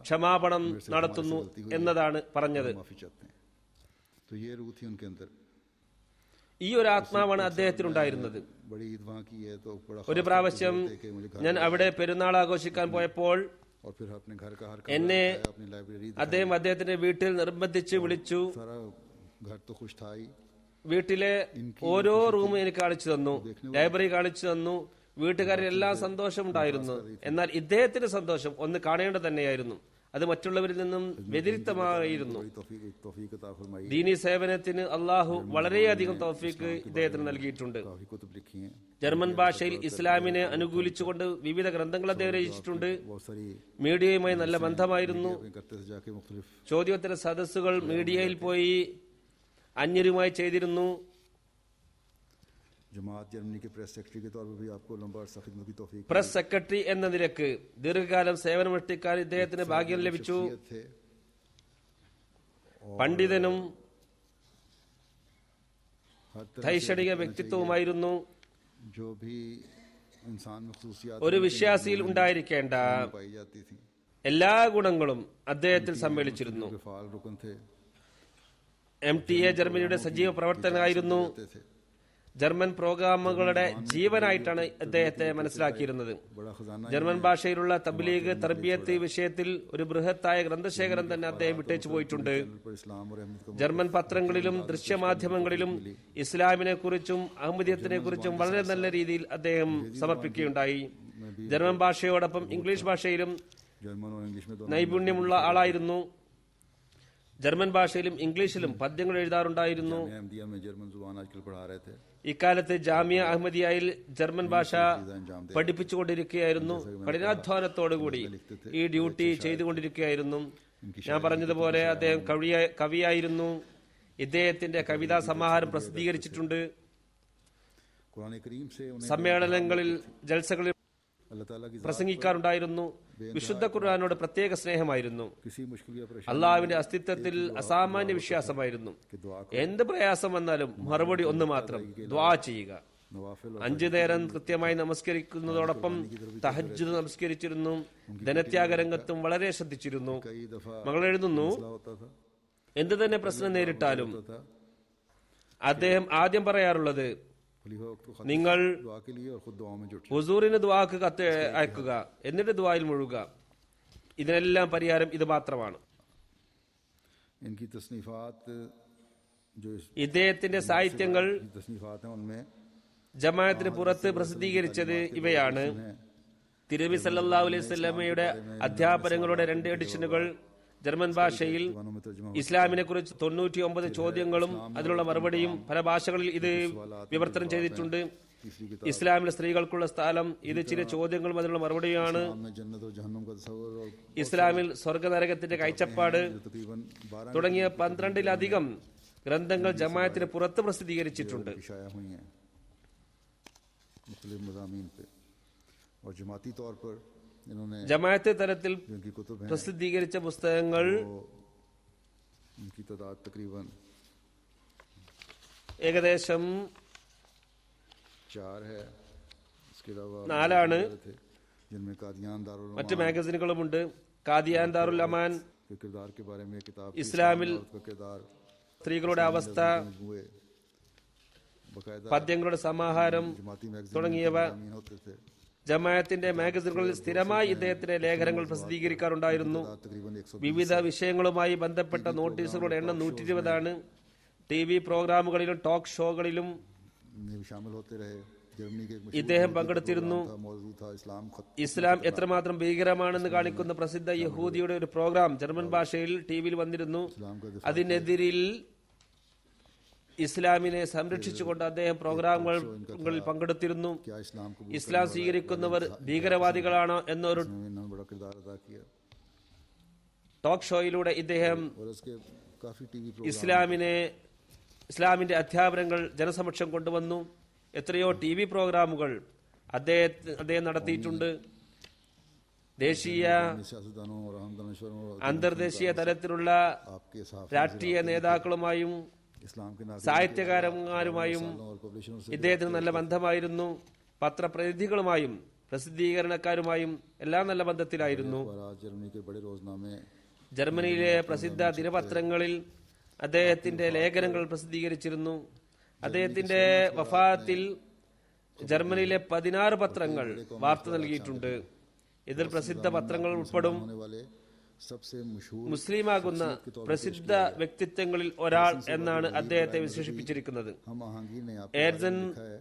ക്ഷമാപണം നടത്തുന്നു എന്നതാണ് പറഞ്ഞത്. माफी चाहते हैं. तो ये रूह थी उनके अंदर. ഈ ഒരു ആത്മാവാണ് അദ്ദേഹത്തിനുണ്ടായിരുന്നത്. बड़ी ईद वहाँ की है तो बड़ा ഒരു പ്രാവശ്യം ഞാൻ അവിടെ പെരുന്നാൾ ആഘോഷിക്കാൻ പോയപ്പോൾ और फिर अपने घर का हर എന്നെ अपनी लाइब्रेरी അദ്ദേഹം അദ്ദേഹത്തിന്റെ വീട്ടിൽ നിർബന്ധിച്ച് വിളിച്ചു. सारा घर तो खुश था ही. വീട്ടിലെ ഓരോ റൂമും എനിക്ക് കാണിച്ചു തന്നു, ലൈബ്രറി കാണിച്ചു തന്നു. വീട്ടുകാരെല്ലാം സന്തോഷമുണ്ടായിരുന്നു. എന്നാൽ ഇദ്ദേഹത്തിന്റെ സന്തോഷം ഒന്ന് കാണേണ്ടത് തന്നെയായിരുന്നു. അത് മറ്റുള്ളവരിൽ നിന്നും വ്യതിരിക്തമായിരുന്നു. तौफीक अता फरमाई. ദീനി സേവനത്തിന് അള്ളാഹു വളരെയധികം തൗഫീക്ക് ഇദ്ദേഹത്തിന് നൽകിയിട്ടുണ്ട്. काफी कुतुब लिखी हैं. ജർമ്മൻ ഭാഷയിൽ ഇസ്ലാമിനെ അനുകൂലിച്ചുകൊണ്ട് വിവിധ ഗ്രന്ഥങ്ങൾ അദ്ദേഹം രചിച്ചിട്ടുണ്ട്. बहुत सारी മീഡിയയുമായി നല്ല ബന്ധമായിരുന്നു. करते थे जाके मुख्तलिफ ചോദ്യോത്തര സദസ്സുകൾ മീഡിയയിൽ പോയി അന്യരുമായി ചെയ്തിരുന്നു. जमात जर्मनी के प्रेस सेक्रेटरी के तौर पर भी आपको लंबा अरसा खिदमत की तौफीक പ്രസ് സെക്രട്ടറി എന്ന നിലക്ക് ദീർഘകാലം സേവനമനുഷ്ഠിക്കാൻ ഇദ്ദേഹത്തിന് ഭാഗ്യം ലഭിച്ചു. थे. പണ്ഡിതനും हर तरह ധൈഷണിക വ്യക്തിത്വവുമായിരുന്നു. जो भी इंसान में खसूसियात ഒരു വിശ്വാസിയിൽ ഉണ്ടായിരിക്കേണ്ട पाई जाती थी, എല്ലാ ഗുണങ്ങളും അദ്ദേഹത്തിൽ സമ്മേളിച്ചിരുന്നു. जो फाल रुकन थे MTA ജർമ്മനിയുടെ സജീവ പ്രവർത്തകനായിരുന്നു. थे. ജർമ്മൻ പ്രോഗ്രാമുകളുടെ ജീവനായിട്ടാണ് അദ്ദേഹത്തെ മനസ്സിലാക്കിയിരുന്നത്. बड़ा खजाना ജർമ്മൻ ഭാഷയിലുള്ള തബ്ലീഗ് തർബിയത്ത് വിഷയത്തിൽ ഒരു ബൃഹത്തായ ഗ്രന്ഥശേഖരം തന്നെ അദ്ദേഹം വിട്ടേച്ചു പോയിട്ടുണ്ട്. पर इस्लाम और अहमद का ജർമ്മൻ പത്രങ്ങളിലും ദൃശ്യമാധ്യമങ്ങളിലും ഇസ്ലാമിനെ കുറിച്ചും അഹമ്മദിയത്തിനെ കുറിച്ചും വളരെ നല്ല രീതിയിൽ അദ്ദേഹം സമർപ്പിക്കുകയുണ്ടായി. ജർമ്മൻ ഭാഷയോടൊപ്പം ഇംഗ്ലീഷ് ഭാഷയിലും जर्मन और इंग्लिश में दोनों നൈപുണ്യമുള്ള ആളായിരുന്നു. ജർമ്മൻ ഭാഷയിലും ഇംഗ്ലീഷിലും പദ്യങ്ങൾ എഴുതാറുണ്ടായിരുന്നു. अहमदिया में जर्मन जुबान आजकल पढ़ा रहे थे. ഇക്കാലത്ത് ജാമിയ അഹമ്മദിയയിൽ ജർമ്മൻ ഭാഷ പഠിപ്പിച്ചുകൊണ്ടിരിക്കുകയായിരുന്നു. കഠിനാധ്വാനത്തോടുകൂടി ഈ ഡ്യൂട്ടി ചെയ്തുകൊണ്ടിരിക്കുകയായിരുന്നു. ഞാൻ പറഞ്ഞതുപോലെ അദ്ദേഹം കവിയായിരുന്നു. ഇദ്ദേഹത്തിന്റെ കവിതാ സമാഹാരം പ്രസിദ്ധീകരിച്ചിട്ടുണ്ട്. कुरान करीम से उन्हें സമ്മേളനങ്ങളിൽ ജൽസകളിൽ अल्लाह ताला की പ്രസംഗിക്കാറുണ്ടായിരുന്നു. വിശുദ്ധ ഖുർആനോട് പ്രത്യേക സ്നേഹമായിരുന്നു. किसी मुश्किल या परेशानी അള്ളാഹുവിന്റെ അസ്തിത്വത്തിൽ അസാമാന്യ വിശ്വാസമായിരുന്നു. എന്ത് പ്രയാസം വന്നാലും മറുപടി ഒന്ന് മാത്രം, ദ്വാ ചെയ്യുക. नवाफिल 5 നേരം കൃത്യമായി നമസ്കരിക്കുന്നതോടൊപ്പം തഹജ്ജുദ് നമസ്കരിച്ചിരുന്നു. ധനത്യാഗ രംഗത്തും വളരെ ശ്രദ്ധിച്ചിരുന്നു. कई दफा മകൾ എഴുതുന്നു, होता था എന്ത് തന്നെ പ്രശ്നം നേരിട്ടാലും था അദ്ദേഹം ആദ്യം പറയാറുള്ളത്, खलीफा वक्त को നിങ്ങൾ दुआ के लिए और खुद दुआ में जुट ഹുസൂറിന് ദുആക്ക് കത്ത് അയക്കുക, എന്നിട്ട് ദുആയിൽ മുഴുകുക. ഇതിനെല്ലാം പരിഹാരം ഇത് മാത്രമാണ്. इनकी तसनीफात जो ഇദ്ദേഹത്തിന്റെ സാഹിത്യങ്ങൾ तसनीफात हैं उनमें ജമാഅത്തിന് പുറത്ത് പ്രസിദ്ധീകരിച്ചത് ഇവയാണ്. തിരുനബി സല്ലല്ലാഹു അലൈഹി വസല്ലമയുടെ അധ്യാപനങ്ങളുടെ 2 എഡിഷനുകൾ ജർമ്മൻ ഭാഷയിൽ, ज़बानों में तर्जुमा ഇസ്ലാമിനെ കുറിച്ച് 99 ചോദ്യങ്ങളും അതിനുള്ള മറുപടിയും പല ഭാഷകളിൽ ഇത് വിവർത്തനം ചെയ്തിട്ടുണ്ട്. तीसरी किताब ഇസ്ലാമിലെ സ്ത്രീകൾക്കുള്ള സ്ഥാനം, ഇത് ചില ചോദ്യങ്ങളും അതിനുള്ള മറുപടിയാണ്. इस्लाम में जन्नत और जहन्नुम का तस्वर और ഇസ്ലാമിൽ സ്വർഗനരകത്തിന്റെ കാഴ്ചപ്പാട് जो तकरीबन 12 തുടങ്ങിയ 12-ലധികം ഗ്രന്ഥങ്ങൾ ജമാഅത്തിന് പുറത്ത് പ്രസിദ്ധീകരിച്ചിട്ടുണ്ട്. की शाया हुई हैं मुख्तलिफ मज़ामीन पे, और जमाती तौर पर इन्होंने ജമാഅത്ത് തലത്തിൽ जो इनकी कुतुब हैं പ്രസിദ്ധീകരിച്ച പുസ്തകങ്ങൾ वो इनकी तादाद तकरीबन ഏകദേശം 4 है. इसके अलावा 4 थे जिनमें कादियान दारुल മറ്റ് മാഗസിനുകളുമുണ്ട്. കാദിയാൻ ദാറുൽ അമാൻ, के किरदार के बारे में किताब ഇസ്ലാമിൽ का किरदार സ്ത്രീകളുടെ അവസ്ഥ, हुए बकायदा പദ്യങ്ങളുടെ സമാഹാരം जमाती मैगजीन തുടങ്ങിയവ होते थे. ജമാഅത്തിന്റെ മാഗസിനുകളിൽ സ്ഥിരമായി ഇദ്ദേഹത്തിന്റെ ലേഖനങ്ങൾ പ്രസിദ്ധീകരിക്കാറുണ്ടായിരുന്നു. तकरीबन 120 വിവിധ വിഷയങ്ങളുമായി ബന്ധപ്പെട്ട നോട്ടീസുകളുടെ എണ്ണം 120 TV പ്രോഗ്രാമുകളിലും ടോക്ക് ഷോകളിലും में भी शामिल होते रहे. जर्मनी के एक ഇദ്ദേഹം പങ്കെടുത്തിരുന്നു. मौजूद था इस्लाम खत ഇസ്ലാം എത്രമാത്രം ഭീകരമാണെന്ന് കാണിക്കുന്ന പ്രസിദ്ധ യഹൂദിയുടെ ഒരു പ്രോഗ്രാം ജർമ്മൻ ഭാഷയിൽ ടിവിയിൽ വന്നിരുന്നു. इस्लाम का അതിനെതിരിൽ ഇസ്ലാമിനെ സംരക്ഷിച്ചുകൊണ്ട് അദ്ദേഹം പ്രോഗ്രാമുകളിൽ പങ്കെടുത്തിരുന്നു. क्या इस्लाम को ഇസ്ലാം സ്വീകരിക്കുന്നവർ ഭീകരവാദികളാണോ എന്നൊരു इन्होंने बड़ा किरदार अदा किया. ടോക്ക് ഷോയിലൂടെ ഇദ്ദേഹം और उसके काफी टीवी ഇസ്ലാമിന്റെ അധ്യാപനങ്ങൾ ജനസമക്ഷം കൊണ്ടുവന്നു. എത്രയോ TV പ്രോഗ്രാമുകൾ അദ്ദേഹം നടത്തിയിട്ടുണ്ട്. ദേശീയ सियासतदानों और अहम दानिश्वरों और അന്തർദേശീയ തലത്തിലുള്ള आपके साफ രാഷ്ട്രീയ നേതാക്കളുമായും इस्लाम के नागरिक സാഹിത്യകാരന്മാരുമായും और पब्लिशरों से ഇദ്ദേഹത്തിന് നല്ല ബന്ധമായിരുന്നു. പത്രപ്രതിനിധികളുമായും പ്രസിദ്ധീകരണക്കാരുമായും എല്ലാം നല്ല ബന്ധത്തിലായിരുന്നു. और आज जर्मनी के बड़े रोजनामे ജർമ്മനിയിലെ പ്രസിദ്ധ ദിനപത്രങ്ങളിൽ അദ്ദേഹത്തിന്റെ ലേഖനങ്ങൾ പ്രസിദ്ധീകരിച്ചിരുന്നു. അദ്ദേഹത്തിന്റെ വഫാത്തിൽ ജർമ്മനിയിലെ 16 പത്രങ്ങൾ വാർത്ത നൽകിയിട്ടുണ്ട്. ഇതിൽ പ്രസിദ്ധ പത്രങ്ങൾ ഉൾപ്പെടും. होने वाले सबसे मशहूर മുസ്ലിമാകുന്ന പ്രസിദ്ധ വ്യക്തിത്വങ്ങളിൽ ഒരാൾ എന്നാണ് അദ്ദേഹത്തെ വിശേഷിപ്പിച്ചിരിക്കുന്നത്. हम आहंगीर ने आपको എർസൻ लिखा है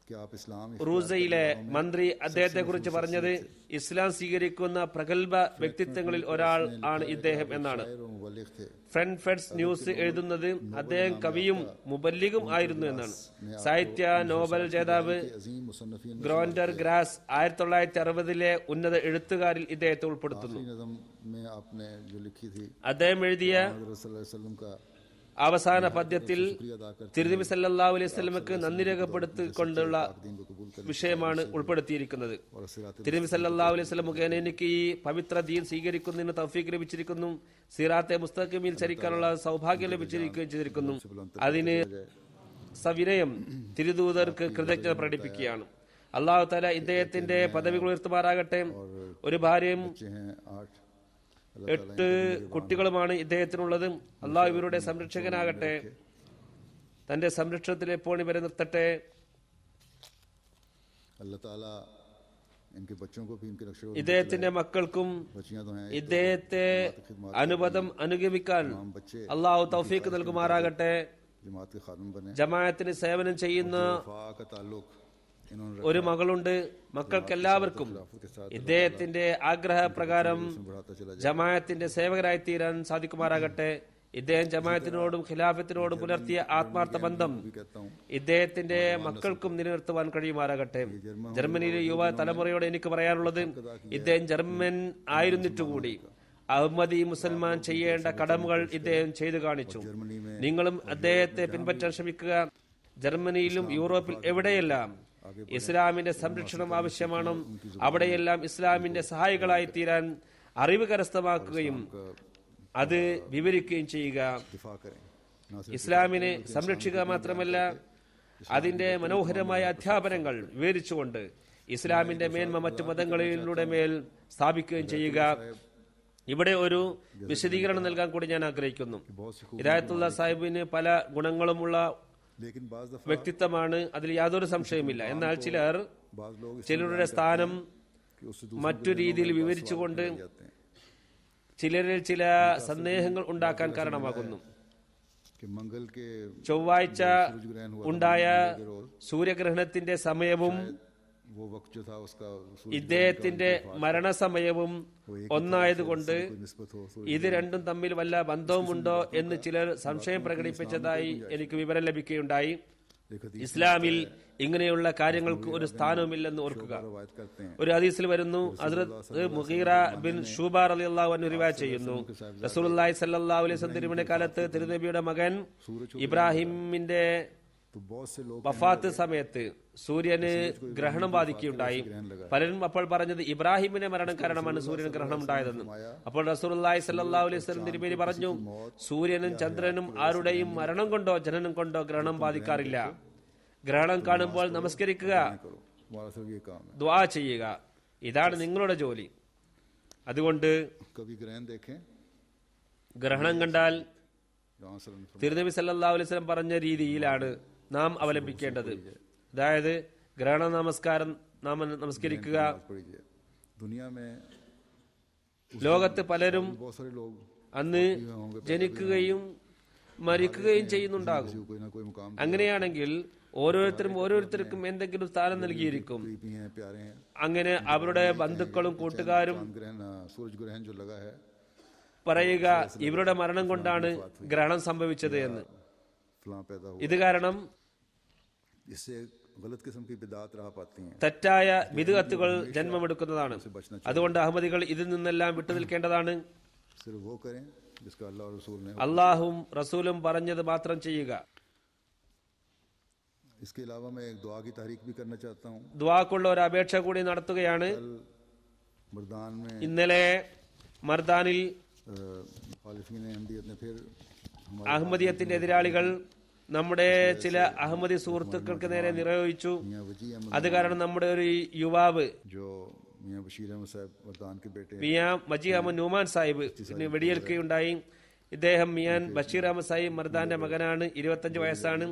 कि आप इस्लाम റൂസയിലെ മന്ത്രി അദ്ദേഹത്തെ കുറിച്ച് പറഞ്ഞത് ഇസ്ലാം സ്വീകരിക്കുന്ന പ്രഗത്ഭ വ്യക്തിത്വങ്ങളിൽ ഒരാൾ ആണ് ഇദ്ദേഹം എന്നാണ്. और मुबल्लिग थे. ഫ്രാങ്ക്ഫർട്ട് ന്യൂസ് എഴുതുന്നത് അദ്ദേഹം കവിയും മുബല്ലിഗും ആയിരുന്നു എന്നാണ്. സാഹിത്യ നോബൽ ജേതാവ് अजीम मुसन्निफीन ഗ്രോൻഡർ ഗ്രാസ് 1960 ഉന്നത എഴുത്തുകാരിൽ ഇദ്ദേഹത്തെ ഉൾപ്പെടുത്തുന്നു. नज़म में आपने जो लिखी थी അദ്ദേഹം എഴുതിയ हज़रत सल्लल्लाहु अलैहि वसल्लम का അവസാന പദ്യത്തിൽ शुक्रिया अदा करते തിരുനബി സല്ലല്ലാഹു അലൈഹി വസല്ലമക്ക് നന്ദി രേഖപ്പെടുത്തിക്കൊണ്ടുള്ള दीन को कबूल कर വിഷയമാണ് ഉൾപ്പെടുത്തിയിരിക്കുന്നത്. और सिरात തിരുനബി സല്ലല്ലാഹു അലൈഹി വസല്ലം മുഖേന എനിക്ക് ഈ പവിത്ര ദീൻ സ്വീകരിക്കുന്നതിന് തൗഫീഖ് ലഭിച്ചിരിക്കുന്നു. സിറാത്തെ മുസ്തഖീമിൽ ചരിക്കാനുള്ള സൗഭാഗ്യം ലഭിച്ചിരിക്കുകയും ചെയ്തിരിക്കുന്നു. അതിന് സവിനയം തിരുദൂതർക്ക് കൃതജ്ഞത പ്രകടിപ്പിക്കുകയാണ്. അല്ലാഹു തആല ഇദ്ദേഹത്തിന്റെ പദവികൾ ഉയർത്തുമാറാകട്ടെ. ഒരു ഭാര്യയും बच्चे हैं 8. 8 കുട്ടികളുമാണ് ഇദ്ദേഹത്തിനുള്ളത്. അള്ളാഹു ഇവരുടെ സംരക്ഷകനാകട്ടെ. തന്റെ സംരക്ഷണത്തിൽ എപ്പോൾ ഇവരെ നിർത്തട്ടെ. अल्लाह ताला इनके बच्चों को भी इनके नक्शे ഇദ്ദേഹത്തിന്റെ മക്കൾക്കും बच्चियां तो हैं ഇദ്ദേഹത്തെ അനുപദം അനുഗമിക്കാൻ हम बच्चे അള്ളാഹു തൗഫീഖ് നൽകുമാറാകട്ടെ. जमात के खादम बने. ജമാഅത്തിന് സേവനം ചെയ്യുന്ന वफा का ताल्लुक इन्होंने ഒരു മകളുണ്ട്. മക്കൾക്കെല്ലാവർക്കും ഇദ്ദേഹത്തിന്റെ ആഗ്രഹപ്രകാരം बढ़ाता चला ജമാഅത്തിന്റെ സേവകരായി തീരാൻ സാധിക്കുമാറാകട്ടെ. ഇദ്ദേഹം ജമാഅത്തിനോടും ഖിലാഫത്തിനോടും പുലർത്തിയ ആത്മാർത്ഥ ബന്ധം भी कहता हूँ ഇദ്ദേഹത്തിന്റെ മക്കൾക്കും നിലനിർത്തുവാൻ കഴിയുമാറാകട്ടെ. ജർമ്മനിയിലെ യുവ തലമുറയോട് എനിക്ക് പറയാനുള്ളത്, ഇദ്ദേഹം ജർമ്മൻ ആയിരുന്നിട്ടുകൂടി അഹമ്മദി മുസൽമാൻ ചെയ്യേണ്ട കടമകൾ ഇദ്ദേഹം ചെയ്തു കാണിച്ചു. जर्मनी में നിങ്ങളും അദ്ദേഹത്തെ പിൻപറ്റാൻ ശ്രമിക്കുക. ജർമ്മനിയിലും യൂറോപ്പിൽ എവിടെയെല്ലാം ഇസ്ലാമിന്റെ സംരക്ഷണം ആവശ്യമാണ്, അവിടെയെല്ലാം ഇസ്ലാമിന്റെ സഹായികളായി തീരാൻ അറിവ് കരസ്ഥമാക്കുകയും അത് വിവരിക്കുകയും ചെയ്യുക. दिफा करें. ना सिर्फ ഇസ്ലാമിനെ സംരക്ഷിക്കുക മാത്രമല്ല, അതിന്റെ മനോഹരമായ അധ്യാപനങ്ങൾ വിവരിച്ചുകൊണ്ട് ഇസ്ലാമിന്റെ മേന്മ മറ്റു മതങ്ങളിലൂടെ മേൽ സ്ഥാപിക്കുകയും ചെയ്യുക. ഇവിടെ ഒരു വിശദീകരണം നൽകാൻ കൂടി ഞാൻ ആഗ്രഹിക്കുന്നു. ഹിദായത്തുള്ള സാഹിബിന് പല ഗുണങ്ങളുമുള്ള लेकिन बाज दफा വ്യക്തിത്വമാണ്, അതിൽ യാതൊരു സംശയമില്ല. എന്നാൽ बाज लोग इस ചിലരുടെ സ്ഥാനം कि उससे മറ്റു രീതിയിൽ വിവരിച്ചുകൊണ്ട് जाते हैं ചിലരിൽ ചില സന്ദേഹങ്ങൾ ഉണ്ടാക്കാൻ കാരണമാകുന്നു. कि मंगल के ചൊവ്വാഴ്ച ग्रहण हुआ ഉണ്ടായ സൂര്യഗ്രഹണത്തിന്റെ സമയവും वो वक्त जो था उसका ഇദ്ദേഹത്തിന്റെ മരണസമയവും ഒന്നായതുകൊണ്ട് निस्बत हो ഇത് രണ്ടും തമ്മിൽ വല്ല ബന്ധവുമുണ്ടോ എന്ന് ചിലർ സംശയം പ്രകടിപ്പിച്ചതായി എനിക്ക് വിവരം ലഭിക്കുകയുണ്ടായി. ഇസ്ലാമിൽ ഇങ്ങനെയുള്ള കാര്യങ്ങൾക്ക് ഒരു സ്ഥാനവുമില്ലെന്ന് ഓർക്കുക. ഒരു ഹദീസിൽ വരുന്നു, ഹസ്രത്ത് മുഗീറ ബിൻ ശൂബ റളിയല്ലാഹു അൻഹു റിവായത്ത് ചെയ്യുന്നു, റസൂലുള്ളാഹി സ്വല്ലല്ലാഹു അലൈഹി വസല്ലം തിരുമേനി കാലത്ത് തിരുനബിയുടെ മകൻ ഇബ്രാഹിമിന്റെ വഫാത്ത് സമയത്ത് സൂര്യന് ഗ്രഹണം ബാധിക്കുകയുണ്ടായി. പലരും അപ്പോൾ പറഞ്ഞത് ഇബ്രാഹിമിന്റെ മരണം കാരണമാണ് സൂര്യന് ഗ്രഹണം ഉണ്ടായതെന്ന്. അപ്പോൾ റസൂലുള്ളാഹി സ്വല്ലല്ലാഹു അലൈഹി വസല്ലം തിരുമേനി പറഞ്ഞു, സൂര്യനും ചന്ദ്രനും ആരുടെയും മരണം കൊണ്ടോ ജനനം കൊണ്ടോ ഗ്രഹണം ബാധിക്കാറില്ല. ഗ്രഹണം കാണുമ്പോൾ നമസ്കരിക്കുക, ദുആ ചെയ്യുക, ഇതാണ് നിങ്ങളുടെ ജോലി. അതുകൊണ്ട് ഗ്രഹണം കണ്ടാൽ തിരുനബി സല്ലല്ലാഹു അലൈഹി വസല്ലം പറഞ്ഞ രീതിയിലാണ് നാം അവലംബിക്കേണ്ടത്. അതായത് ഗ്രഹണ നമസ്കാരം നാം നമസ്കരിക്കുക. ലോകത്ത് പലരും അന്ന് ജനിക്കുകയും മരിക്കുകയും ചെയ്യുന്നുണ്ടാകും. അങ്ങനെയാണെങ്കിൽ ഓരോരുത്തർക്കും എന്തെങ്കിലും സ്ഥാനം നൽകിയിരിക്കും. അങ്ങനെ അവരുടെ ബന്ധുക്കളും കൂട്ടുകാരും പറയുക, ഇവരുടെ മരണം കൊണ്ടാണ് ഗ്രഹണം സംഭവിച്ചത് എന്ന്. ഇത് കാരണം തെറ്റായ ബിദ്അത്തുകൾ ജന്മമെടുക്കുന്നതാണ്. അതുകൊണ്ട് അഹമ്മദികൾ ഇതിൽ നിന്നെല്ലാം വിട്ടുനിൽക്കേണ്ടതാണ്. അള്ളാഹും റസൂലും പറഞ്ഞത് മാത്രം ചെയ്യുക. ദുആക്കുള്ള ഒരു അപേക്ഷ കൂടി നടത്തുകയാണ്. ഇന്നലെ മർദാനിൽ അഹമ്മദിയത്തിന്റെ എതിരാളികൾ നമ്മുടെ ചില അഹമ്മദി സുഹൃത്തുക്കൾക്ക് നേരെ നിറയൊഴിച്ചു. അത് കാരണം നമ്മുടെ ഒരു യുവാവ് മിയാ മജീദ് അഹമ്മദ് നുമാൻ സാഹിബ് വെടിയേൽക്കുകയുണ്ടായി. ഇദ്ദേഹം മിയാൻ ബഷീർ അഹമ്മദ് സാഹിബ് മർദാന്റെ മകനാണ്. 25 വയസ്സാണ്.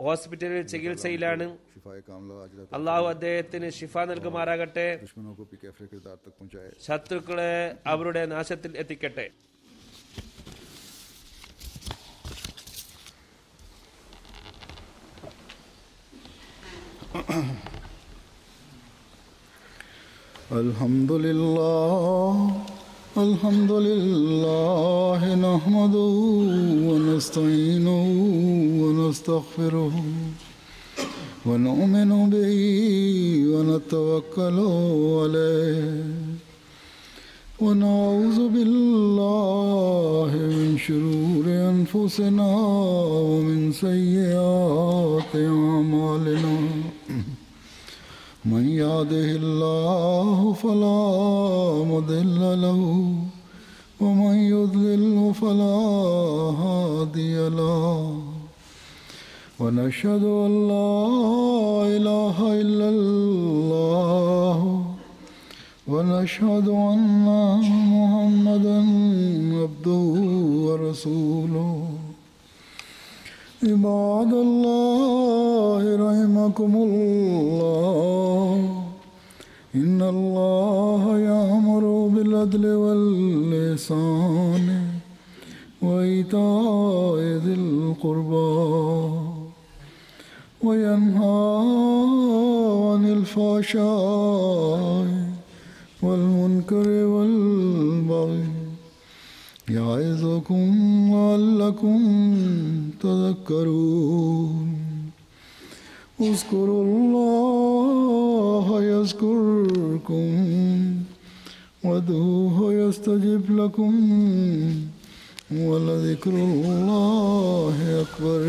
ഹോസ്പിറ്റലിൽ ചികിത്സയിലാണ്. അള്ളാഹു അദ്ദേഹത്തിന് ഷിഫ നൽകുമാറാകട്ടെ. ശത്രുക്കളെ അവരുടെ നാശത്തിൽ എത്തിക്കട്ടെ. Alhamdulillah nahmaduhu wa nasta'inuhu wa nastaghfiruhu wa nu'minu bihi wa natawakkalu alayhi wa na'udhu billahi min shururi anfusina wa min sayyiati a'malina. من يهده الله فلا مضل له ومن يضلل فلا هادي له ونشهد أن لا إله إلا الله ونشهد أن محمدا عبده ورسوله. عباد الله رحمكم الله إن الله يأمر بالعدل والإحسان وإيتاء ذي القربى وينهى عن الفحشاء والمنكر والبغي يعظكم لعلكم تذكرون. اذكروا الله يذكركم وادعوه يستجب لكم ولذكر الله أكبر.